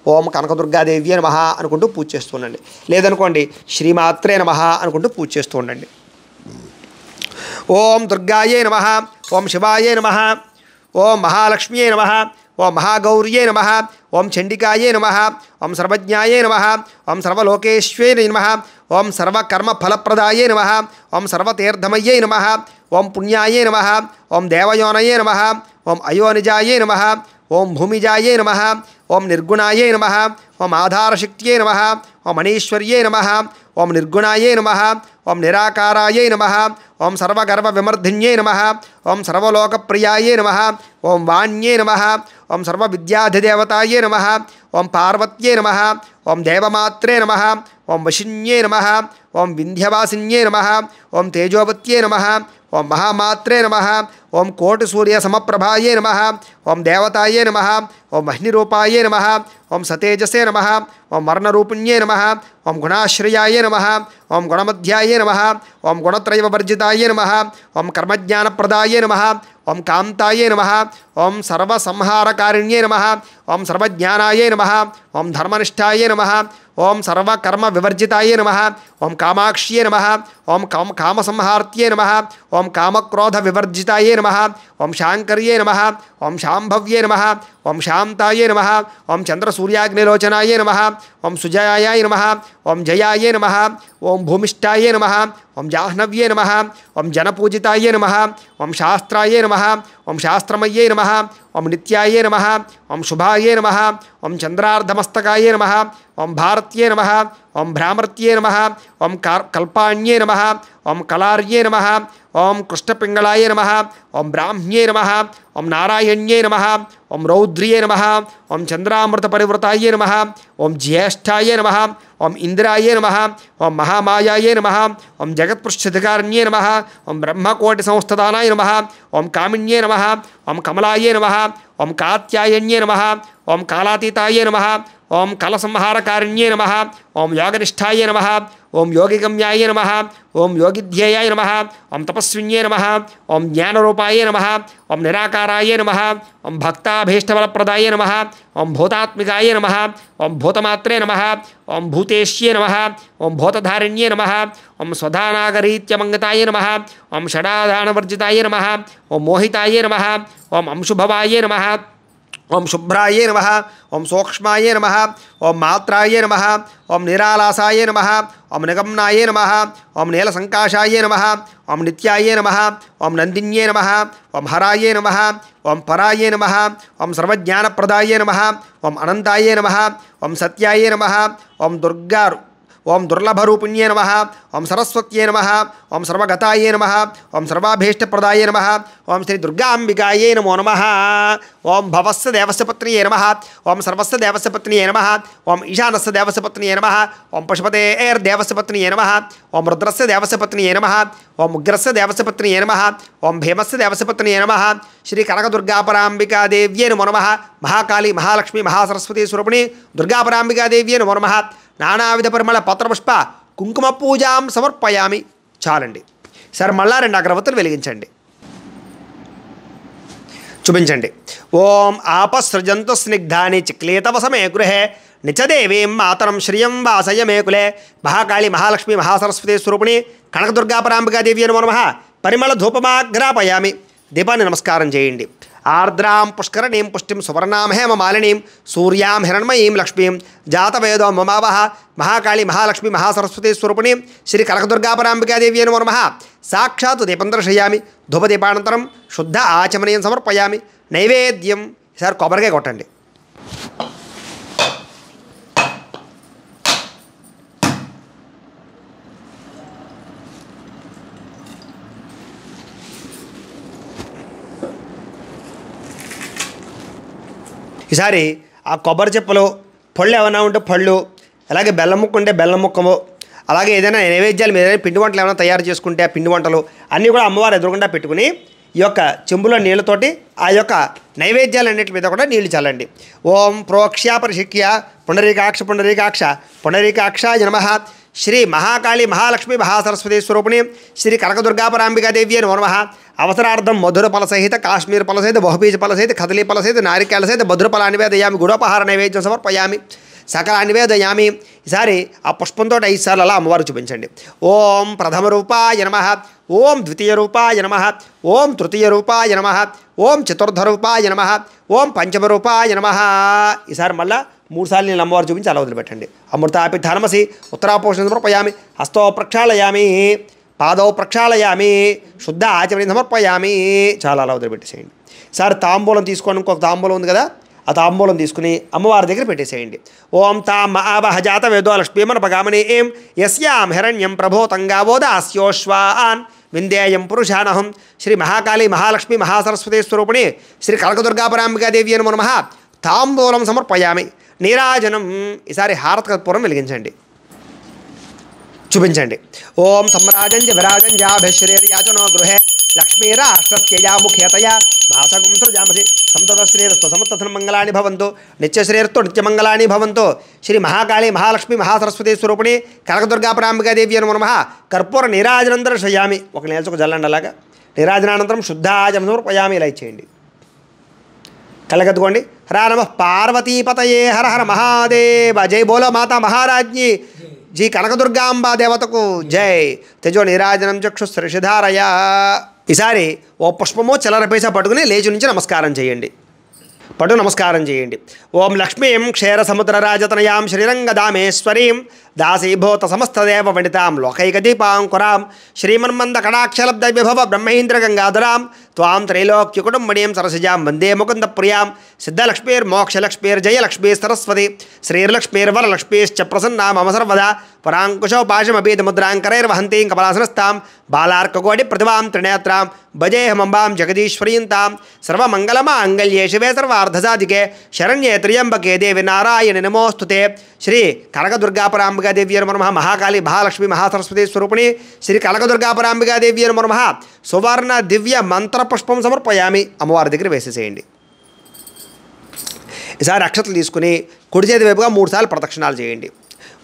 ఓం కనకదుర్గాదేవి నమః అనుకుంటూ పూజ చేస్తూ ఉండండి. లేదనుకోండి శ్రీమాత్రే నమః అనుకుంటూ పూజ చేస్తూ ఉండండి. ఓం దుర్గాయే నమః, ఓం శివాయే నమః, ఓం మహాలక్ష్మ్యే నమః, ఓం మహాగౌర్యే నమః, ఓం చండికాయే నమః, ఓం సర్వజ్ఞాయే నమః, ఓం సర్వలోకేశ్వరే నమః, ఓం సర్వకర్మఫలప్రదాయే నమః, ఓం సర్వతీర్థమయ్యే నమః, ఓం పుణ్యాయే నమః, ఓం దేవయోనయే నమః, ఓం అయోనిజాయే నమః, ఓం భూమిజాయే నమః, ఓం నిర్గుణాయే నమః, ఓం ఆధారశక్త్యే నమః, ఓం అనీశ్వర్యే నమః, ఓం నిర్గుణాయే నమః, ఓం నిరాకారాయే నమః, ఓం సర్వగర్వ విమర్ధిన్యే నమః, ఓం సర్వలోకప్రియాయే నమః, ఓం వాణ్యే నమః, ఓం సర్వవిద్యాధిదేవతాయే నమః, ఓం పార్వత్యే నమః, ఓం దేవమాత్రే నమః, ఓం వశిన్యే నమః, ఓం వింధ్యవాసిన్యే నమః, ఓం తేజోవత్యే నమః, ఓం మహామాత్రే నమః, ఓం కోటి సూర్య సమప్రభాయే నమః, ఓం దేవతాయే నమః, ఓం అగ్నిరూపాయే నమః, ఓం సతేజసే నమః, ఓం వర్ణరూపిణ్యే నమః, ఓం గుణాశ్రయాయే నమః, ఓం గుణమధ్యాయే నమః, ఓం గుణత్రయవర్జితాయే నమః, ఓం కర్మజ్ఞానప్రదాయే నమః, ఓం కాంతాయే నమః, ఓం సర్వసంహారకారిణ్యే నమః, ఓం సర్వజ్ఞానాయే నమః, ఓం ధర్మనిష్టాయే నమః, ఓం సర్వకర్మ వివర్జితాయే నమః, ఓం కామాక్ష్యే నమః, ఓం కామసంహార్త్యే నమః, ఓం కామక్రోధ వివర్జితాయే నమః, ఓం శాంకర్యే నమః, ఓం శాంభవ్యే నమః, ఓం శాంతాయే నమః, ఓం చంద్రసూర్యాగ్నిలోచనాయే నమః, ఓం సుజయాయ నమః, ఓం జయాయే నమః, ఓం భూమిష్టాయే నమః, ఓం జాహ్నవ్యే నమః, ఓం జనపూజితాయే నమః, ఓం శాస్త్రాయే నమః, ఓం శాస్త్రమయ్యే నమః, ఓం నిత్యాయే నమః, ఓం శుభాయే నమః, ఓం చంద్రార్ధమస్తకాయే నమః, ఓం భారత్యే నమః, ఓం భ్రామర్త్యే నమః, ఓం కల్పాణ్యే నమః, ఓం కళార్యే నమః, ఓం కృష్ణపింగళాయ నమః, ఓం బ్రాహ్మ్యే నమః, ఓం నారాయణ్యే నమః, ఓం రౌద్ర్యే నమః, ఓం చంద్రామృత పరివృతాయే నమః, ఓం జ్యేష్ఠాయే నమః, ఓం ఇంద్రాయే నమః, ఓం మహామాయాయే నమః, ఓం జగత్పృష్ఠధికారిణ్యే నమః, ఓం బ్రహ్మకోటి సంస్థానాయ నమః, ఓం కామిన్యే నమః, ఓం కమలాయే నమః, ఓం కాత్యాయన్యే నమః, ఓం కాలాతీతాయే నమః, ఓం కలసంహారకారిణ్యే నమః, ఓం యోగనిష్ఠాయే నమః, ఓం యోగిగమ్యాయ నమః, ఓం యోగిధ్యేయాయ నమః, ఓం తపస్విన్యే నమః, ఓం జ్ఞానరూపాయ నమః, ఓం నిరాకారాయ నమః, ఓం భక్తాభీష్టఫలప్రదాయ నమః, ఓం భూతాత్మికాయ నమః, ఓం భూతమాత్రే నమః, ఓం భూతేశ్యే నమః, ఓం భూతధారిణ్యే నమః, ఓం స్వధానాగరీత్యమంగతాయ నమః, ఓం షడాధానవర్జితాయ నమః, ఓం మోహితాయ నమః, ఓం అంశుభవాయ నమః, ఓం శుభ్రాయ నమః, ఓం సూక్ష్మాయ నమః, ఓం మాత్రాయ నమః, ఓం నిరాలాసాయ నమః, ఓం నిగమ్నాయ నమః, ఓం నీలసంకాశాయ నమః, ఓం నిత్యాయ నమః, ఓం నందిన్యే నమః, ఓం హరాయ నమః, ఓం పరాయ నమః, ఓం సర్వజ్ఞానప్రదాయ నమః, ఓం అనంతాయ నమః, ఓం సత్యాయ నమః, ఓం ఓం దుర్లభరూపిణ్యే నమః, ఓం సరస్వత్యే నమః, ఓం సర్వగతాయే నమః, ఓం సర్వాభీష్టప్రదాయ నమః, ఓం శ్రీ దుర్గాంబికాయే నమో నమః, ఓం భవస్య దేవస్య పత్నియే నమః, ఓం సర్వస్య దేవస్య పత్నియే నమః, ఓం ఈశానస్య దేవస్య పత్నియే నమః, ఓం పశుపతేర్దేవస్య పత్నియే నమః, ఓం రుద్రస్య దేవస్య పత్నియే నమః, ఓం ఉగ్రస్య దేవస్య పత్నియే నమః, ఓం భీమస్య దేవస్య పత్నియే నమః, శ్రీ కనకదుర్గాపరాంబికాదేవ్యే నమో నమః, మహాకాళి మహాలక్ష్మి మహాసరస్వతి స్వరూపిణి దుర్గాపరాంబికాదేవ్యే నమో నమః. నానావిధ పరిమళ పత్రపుష్ప కుంకుమ పూజాం సమర్పయామి. చాలండి. సరే మళ్ళా 2 అగరవత్తులు వెలిగించండి, చూపించండి. ఓం ఆపసృజంతు స్నిగ్ధాని చిక్లేతవసమే గృహే నిచదేవీం మాతరం శ్రియం వాసయ మే కులే. మహాకాళి మహాలక్ష్మి మహాసరస్వతి స్వరూపిణి కనకదుర్గాపరాంబికాదేవి నమో నమః. పరిమళ ధూపమాగ్రాపయామి. దీపాన్ని నమస్కారం చేయండి. ఆర్ద్రాం పుష్కరణీం పుష్టిం సువర్ణాం హేమమాలినీం సూర్యాం హిరణ్మయీం లక్ష్మీం జాతవేదో మమావహ. మహాకాళి మహాలక్ష్మి మహాసరస్వతి స్వరూపిణి శ్రీ కనకదుర్గాపరాంబికాదేవి నమో నమః. సాక్షాత్ దీపం దర్శయామి. ధూపదీపానంతరం శుద్ధ ఆచమనీయం సమర్పయామి. నైవేద్యం. ఈసారి కొబ్బరికాయ కొట్టండి. ఈసారి ఆ కొబ్బరి చెప్పులు, పళ్ళు ఏమైనా ఉంటే పళ్ళు, అలాగే బెల్లం ముక్క ఉంటే బెల్లం ముక్కము, అలాగే ఏదైనా నైవేద్యాలు మీద పిండి వంటలు ఏమైనా తయారు చేసుకుంటే ఆ పిండి వంటలు అన్నీ కూడా అమ్మవారు ఎదురుగుండా పెట్టుకుని ఈ యొక్క చెంబులో నీళ్ళతోటి ఆ యొక్క నైవేద్యాలన్నింటి మీద కూడా నీళ్లు చల్లండి. ఓం ప్రోక్ష్య పరిశిక్య పుండరీకాక్ష పుండరీకాక్ష పుండరీకాక్షాయ నమః. శ్రీ మహాకాళి మహాలక్ష్మి మహాసరస్వతి స్వరూపిణి శ్రీ కనకదుర్గాపరాంబికాదేవి నమో నమః అవసరార్థం మధుర ఫల సహిత కాశ్మీర ఫల సహిత బహుబీజ ఫల సహిత కదలీ ఫల సహిత నారికేళ సహిత మధుర ఫల నివేదయామి గుడోపహార నైవేద్యం సమర్పయామి సకల నివేదయామి. ఈసారి ఆ పుష్పంతో 5 సార్లు అలా అమ్మవారు చూపించండి. ఓం ప్రథమ రూపాయ నమః, ఓం ద్వితీయ రూపాయ నమః, ఓం తృతీయ రూపాయ నమః, ఓం చతుర్థ రూపాయ నమః, ఓం పంచమ రూపాయ నమః. ఈసారి మళ్ళీ 3 సార్లు నేను అమ్మవారు చూపించి అలా వదిలిపెట్టండి. అమృతాపి ధర్మసి ఉత్తరాపోషణ సమర్పయామి, హస్తో ప్రక్షాళయామి, పాదౌ ప్రక్షాళయామి, శుద్ధ ఆచమని సమర్పయామి. చాలా అలా వదిలిపెట్టేసేయండి. ఈసారి తాంబూలం తీసుకోండి. ఇంకొక తాంబూలం ఉంది కదా, ఆ తాంబూలం తీసుకుని అమ్మవారి దగ్గర పెట్టేసేయండి. ఓం తాం ఆవహ జాత వేదో లక్ష్మీమనపగామని ఏం యస్యాం హిరణ్యం ప్రభోతంగావోదాస్యోశ్వాన్ విందేయం పురుషానహం శ్రీ మహాకాళి మహాలక్ష్మి మహాసరస్వతి స్వరూపిణి శ్రీ కనకదుర్గాపరాంబికాదేవి నమో నమః తాంబూలం సమర్పయామి. నీరాజనం. ఈసారి హారత కర్పూరం వెలిగించండి, చూపించండి. ఓం సమ్రాజంజ విరాజంజాభిశ్రేర్యాచనో గృహే లక్ష్మీరాష్ట్రస్యయా ముఖ్యతయా మాసగుం సృజామసి సంతత శ్రేయస్తో సమస్తథన మంగళాని భవంతు నిత్యశ్రేయస్తో నిత్యమంగళాని భవంతు. శ్రీ మహాకాళి మహాలక్ష్మి మహాసరస్వతి స్వరూపిణి కనకదుర్గాపరాంబికాదేవి నమో నమః కర్పూర నీరాజనంతరం శయామి. ఒక నేల్చుకు జల్లండి. అలాగా నీరాజనానంతరం శుద్ధాచమనం సమర్పయామి. ఇలా ఇచ్చేయండి. కళ్ళగద్దుకోండి. హర నమః పార్వతీపతయే హర హర మహాదేవ. జై బోలో మాతా మహారాజ్ఞి జీ కనకదుర్గాంబా దేవతకు జై. తెజో నీరాజనం చక్షుశ్రీషిధారయ. ఈసారి ఓ పుష్పమో చలరపేస పట్టుకుని లేచి నుంచి నమస్కారం చేయండి. పటు నమస్కారం చేయండి. ఓం లక్ష్మీం క్షేర సముద్ర రాజతనయాం శ్రీరంగదామేశ్వరీం దాసీభూత సమస్తదేవ వండితాం లోకైకదీపాంకురాం శ్రీమన్మంద కటాక్షలబ్ద విభవ బ్రహ్మేంద్ర గంగాధరాం త్వాం త్రైలోక్యకుటుంబణీం సరసిజాం వందే ముకుంద ప్రియాం సిద్ధలక్ష్మీర్మోక్షలక్ష్మీర్జయలక్ష్మీ సరస్వతి శ్రీర్లక్ష్మీర్వరలక్ష్మీశ్చ ప్రసన్నా మమ సర్వదా పరాంకుశోపాశమపీతముద్రాంకరైర్వహంతీం కమలాసనస్తాం బాలార్కకోటి ప్రతిభాం త్రినేత్రాం భజేహమంబాం జగదీశ్వరీం తాం సర్వమంగళమాంగళ్యే శివే సర్వార్ధసాధికే శరణ్యే త్ర్యంబకే దేవి నారాయణి నమోస్తుతే. శ్రీ కనకదుర్గాపరాంబికాదేవి నమో నమః మహాకాళి మహాలక్ష్మి మహాసరస్వతి స్వరూపిణి శ్రీ కనకదుర్గాపరాంబికాదేవి నమో నమః సువర్ణ దివ్య మంత్ర పుష్పం సమర్పయామి. అమ్మవారి దగ్గర వేసేసేయండి. ఈసారి అక్షతలు తీసుకుని కుడి చేతి వైపుగా 3 సార్లు ప్రదక్షిణాలు చేయండి.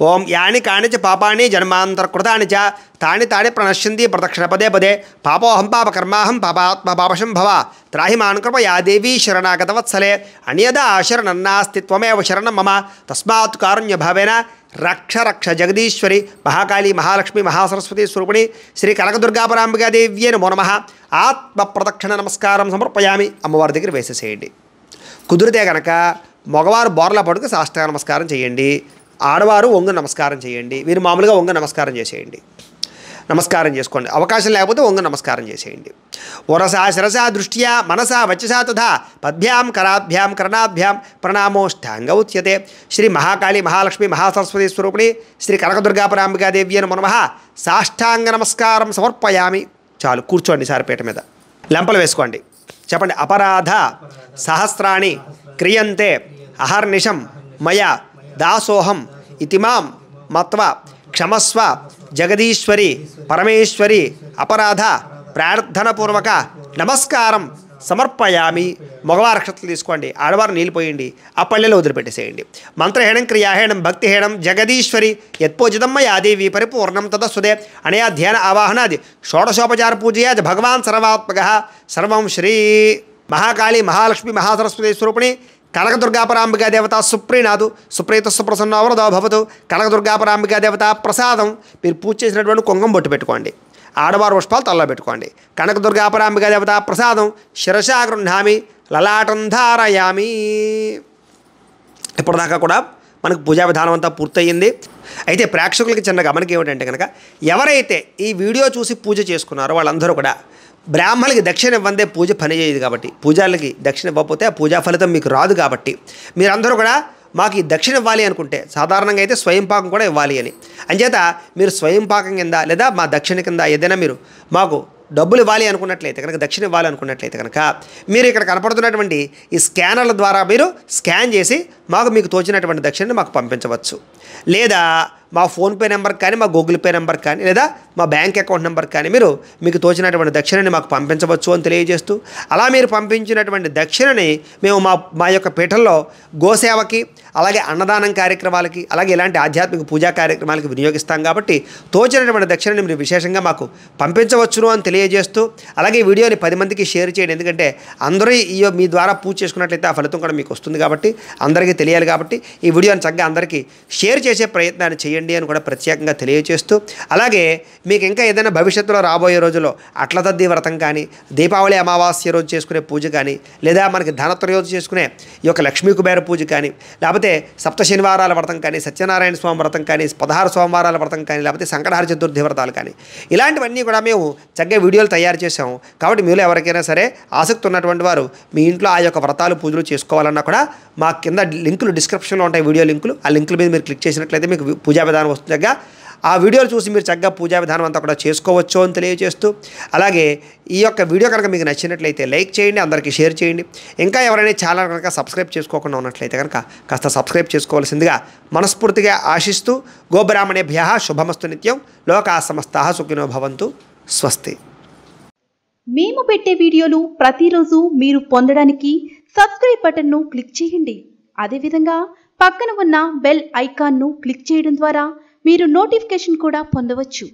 ఓం యాని కానిచ పాపాని జన్మాంతరకృతాని చ తాని తాని ప్రణశ్యంతి ప్రదక్షిణ పదే పదే పాపోహం పాపకర్మాహం పాపాత్మ పాపశం భవ త్రాహి మాన్ కృపయా దేవీ శరణాగతవత్సలే అన్యదా శరణన్నాస్తి త్వమేవ శరణం మమ తస్మాత్ కారుణ్య భావేన రక్ష రక్ష జగదీశ్వరి మహాకాళి మహాలక్ష్మి మహాసరస్వతి స్వరూపిణి శ్రీ కనకదుర్గాపరాంబికాదేవి నమో నమః ఆత్మ ప్రదక్షిణ నమస్కారం సమర్పయామి. అమ్మవారి దగ్గర వేసేసేయండి. కుదిరితే కనుక మగవారు బోర్లా పడుకు సాష్టాంగ నమస్కారం చేయండి, ఆడవారు వంగ నమస్కారం చేయండి. వీరు మామూలుగా వంగ నమస్కారం చేసేయండి. నమస్కారం చేసుకోండి. అవకాశం లేకపోతే వంగ నమస్కారం చేసేయండి. వరసా శిరసా దృష్ట్యా మనసా వచసా తథా పద్భ్యాం కరాభ్యాం కర్ణాభ్యాం ప్రణామోష్టాంగ ఉచ్యతే. శ్రీ మహాకాళి మహాలక్ష్మి మహాసరస్వతి స్వరూపిణి శ్రీ కనకదుర్గాపరాంబికాదేవి నమో నమః సాష్టాంగ నమస్కారం సమర్పయామి. చాలు, కూర్చోండి. సారిపేట మీద లెంపలు వేసుకోండి. చెప్పండి. అపరాధ సహస్రాణి క్రియంతే అహర్నిశం మయా దాసోహం ఇతిమాం మత్వ క్షమస్వ జగదీశ్వరి పరమేశ్వరి అపరాధ ప్రార్థనపూర్వక నమస్కారం సమర్పయామి. మగవారు అక్షతలు తీసుకోండి, ఆడవారు నీళ్ళు పోయండి, ఆ పల్లెలో వదిలిపెట్టేసేయండి. మంత్రహేణం క్రియాహేణం భక్తిహేణం జగదీశ్వరి యత్పూజితం మయాదేవి పరిపూర్ణం తదస్సుదే అనయా ధ్యాన ఆవాహనాది షోడశోపచార పూజయా భగవాన్ సర్వాత్మక సర్వం శ్రీ మహాకాళి మహాలక్ష్మి మహాసరస్వతి స్వరూపిణి కనకదుర్గాపరాంబికా దేవత సుప్రీనాథు సుప్రీత సుప్రసన్న వరదో భవతు. కనకదుర్గాపరాంబికా దేవత ప్రసాదం. మీరు పూజ చేసినటువంటి కుంగం బొట్టు పెట్టుకోండి, ఆడవారు పుష్పాలు తలలో పెట్టుకోండి. కనకదుర్గాపరాంబికా దేవత ప్రసాదం శిరసా గృహ్ణామి లలాటం ధారయామి. ఇప్పటిదాకా కూడా మనకు పూజా విధానం అంతా పూర్తయింది. అయితే ప్రేక్షకులకి చిన్న గమనిక ఏమిటంటే కనుక ఎవరైతే ఈ వీడియో చూసి పూజ చేసుకున్నారో వాళ్ళందరూ కూడా బ్రాహ్మణులకి దక్షిణ ఇవ్వందే పూజ పనిచేయదు కాబట్టి, పూజారులకి దక్షిణ ఇవ్వకపోతే ఆ పూజా ఫలితం మీకు రాదు కాబట్టి మీరందరూ కూడా మాకు ఈ దక్షిణ ఇవ్వాలి అనుకుంటే సాధారణంగా అయితే స్వయం పాకం కూడా ఇవ్వాలి అని. అంచేత మీరు స్వయం పాకం కింద లేదా మా దక్షిణ కింద ఏదైనా మీరు మాకు డబ్బులు ఇవ్వాలి అనుకున్నట్లయితే కనుక, దక్షిణ ఇవ్వాలి అనుకున్నట్లయితే కనుక మీరు ఇక్కడ కనపడుతున్నటువంటి ఈ స్కానర్ల ద్వారా మీరు స్కాన్ చేసి మీకు తోచినటువంటి దక్షిణని మాకు పంపించవచ్చు. లేదా మా ఫోన్పే నెంబర్ కానీ, మా గూగుల్ పే నెంబర్ కానీ, లేదా మా బ్యాంక్ అకౌంట్ నెంబర్ కానీ మీకు తోచినటువంటి దక్షిణని మాకు పంపించవచ్చు అని తెలియజేస్తూ, అలా మీరు పంపించినటువంటి దక్షిణని మేము మా యొక్క పీఠంలో గోసేవకి అలాగే అన్నదానం కార్యక్రమాలకి, అలాగే ఇలాంటి ఆధ్యాత్మిక పూజా కార్యక్రమాలకి వినియోగిస్తాం కాబట్టి తోచినటువంటి దక్షిణని మీరు విశేషంగా మాకు పంపించవచ్చును అని తెలియజేస్తూ, అలాగే ఈ వీడియోని 10 మందికి షేర్ చేయండి. ఎందుకంటే అందరూ మీ ద్వారా పూజ చేసుకున్నట్లయితే ఆ ఫలితం కూడా మీకు వస్తుంది కాబట్టి, అందరికీ తెలియాలి కాబట్టి ఈ వీడియోని చక్కగా అందరికీ షేర్ చేసే ప్రయత్నాన్ని చేయండి అని కూడా ప్రత్యేకంగా తెలియజేస్తూ, అలాగే మీకు ఇంకా ఏదైనా భవిష్యత్తులో రాబోయే రోజుల్లో అట్లతద్ది వ్రతం కానీ, దీపావళి అమావాస్య రోజు చేసుకునే పూజ కానీ, లేదా మనకి ధనత్రయోదశి చేసుకునే ఈ యొక్క లక్ష్మీ కుబేర పూజ కానీ, లేకపోతే సప్త శనివారాల వ్రతం కానీ, సత్యనారాయణ స్వామి వ్రతం కానీ, 16 సోమవారాల వ్రతం కానీ, లేకపోతే సంకటహర చతుర్థి వ్రతాలు కానీ, ఇలాంటివన్నీ కూడా మేము చక్కగా వీడియోలు తయారు చేసాము. కాబట్టి మీలో ఎవరికైనా సరే ఆసక్తి ఉన్నటువంటి వారు మీ ఇంట్లో ఆ యొక్క వ్రతాలు పూజలు చేసుకోవాలన్నా కూడా మా కింద లింకులు డిస్క్రిప్షన్లో ఉంటాయి, వీడియో లింకులు. ఆ లింకుల మీద మీరు క్లిక్ చేసినట్లయితే మీకు పూజా విధానం వస్తుంది. చక్కగా ఆ వీడియోలు చూసి మీరు చక్కగా పూజా విధానం అంతా కూడా చేసుకోవచ్చు అని తెలియజేస్తూ, అలాగే ఈ యొక్క వీడియో కనుక మీకు నచ్చినట్లయితే లైక్ చేయండి, అందరికీ షేర్ చేయండి. ఇంకా ఎవరైనా ఛానల్ కనుక సబ్స్క్రైబ్ చేసుకోకుండా ఉన్నట్లయితే కనుక కాస్త సబ్స్క్రైబ్ చేసుకోవాల్సిందిగా మనస్ఫూర్తిగా ఆశిస్తూ, గోబ్రాహ్మణేభ్యః శుభమస్తు నిత్యం, లోకాః సమస్తాః సుఖినో భవంతు, స్వస్తి. మేము పెట్టే వీడియోలు ప్రతిరోజు మీరు పొందడానికి సబ్స్క్రైబ్ బటన్ను క్లిక్ చేయండి. అదేవిధంగా పక్కన ఉన్న బెల్ ఐకాన్ను క్లిక్ చేయడం ద్వారా మీరు నోటిఫికేషన్ కూడా పొందవచ్చు.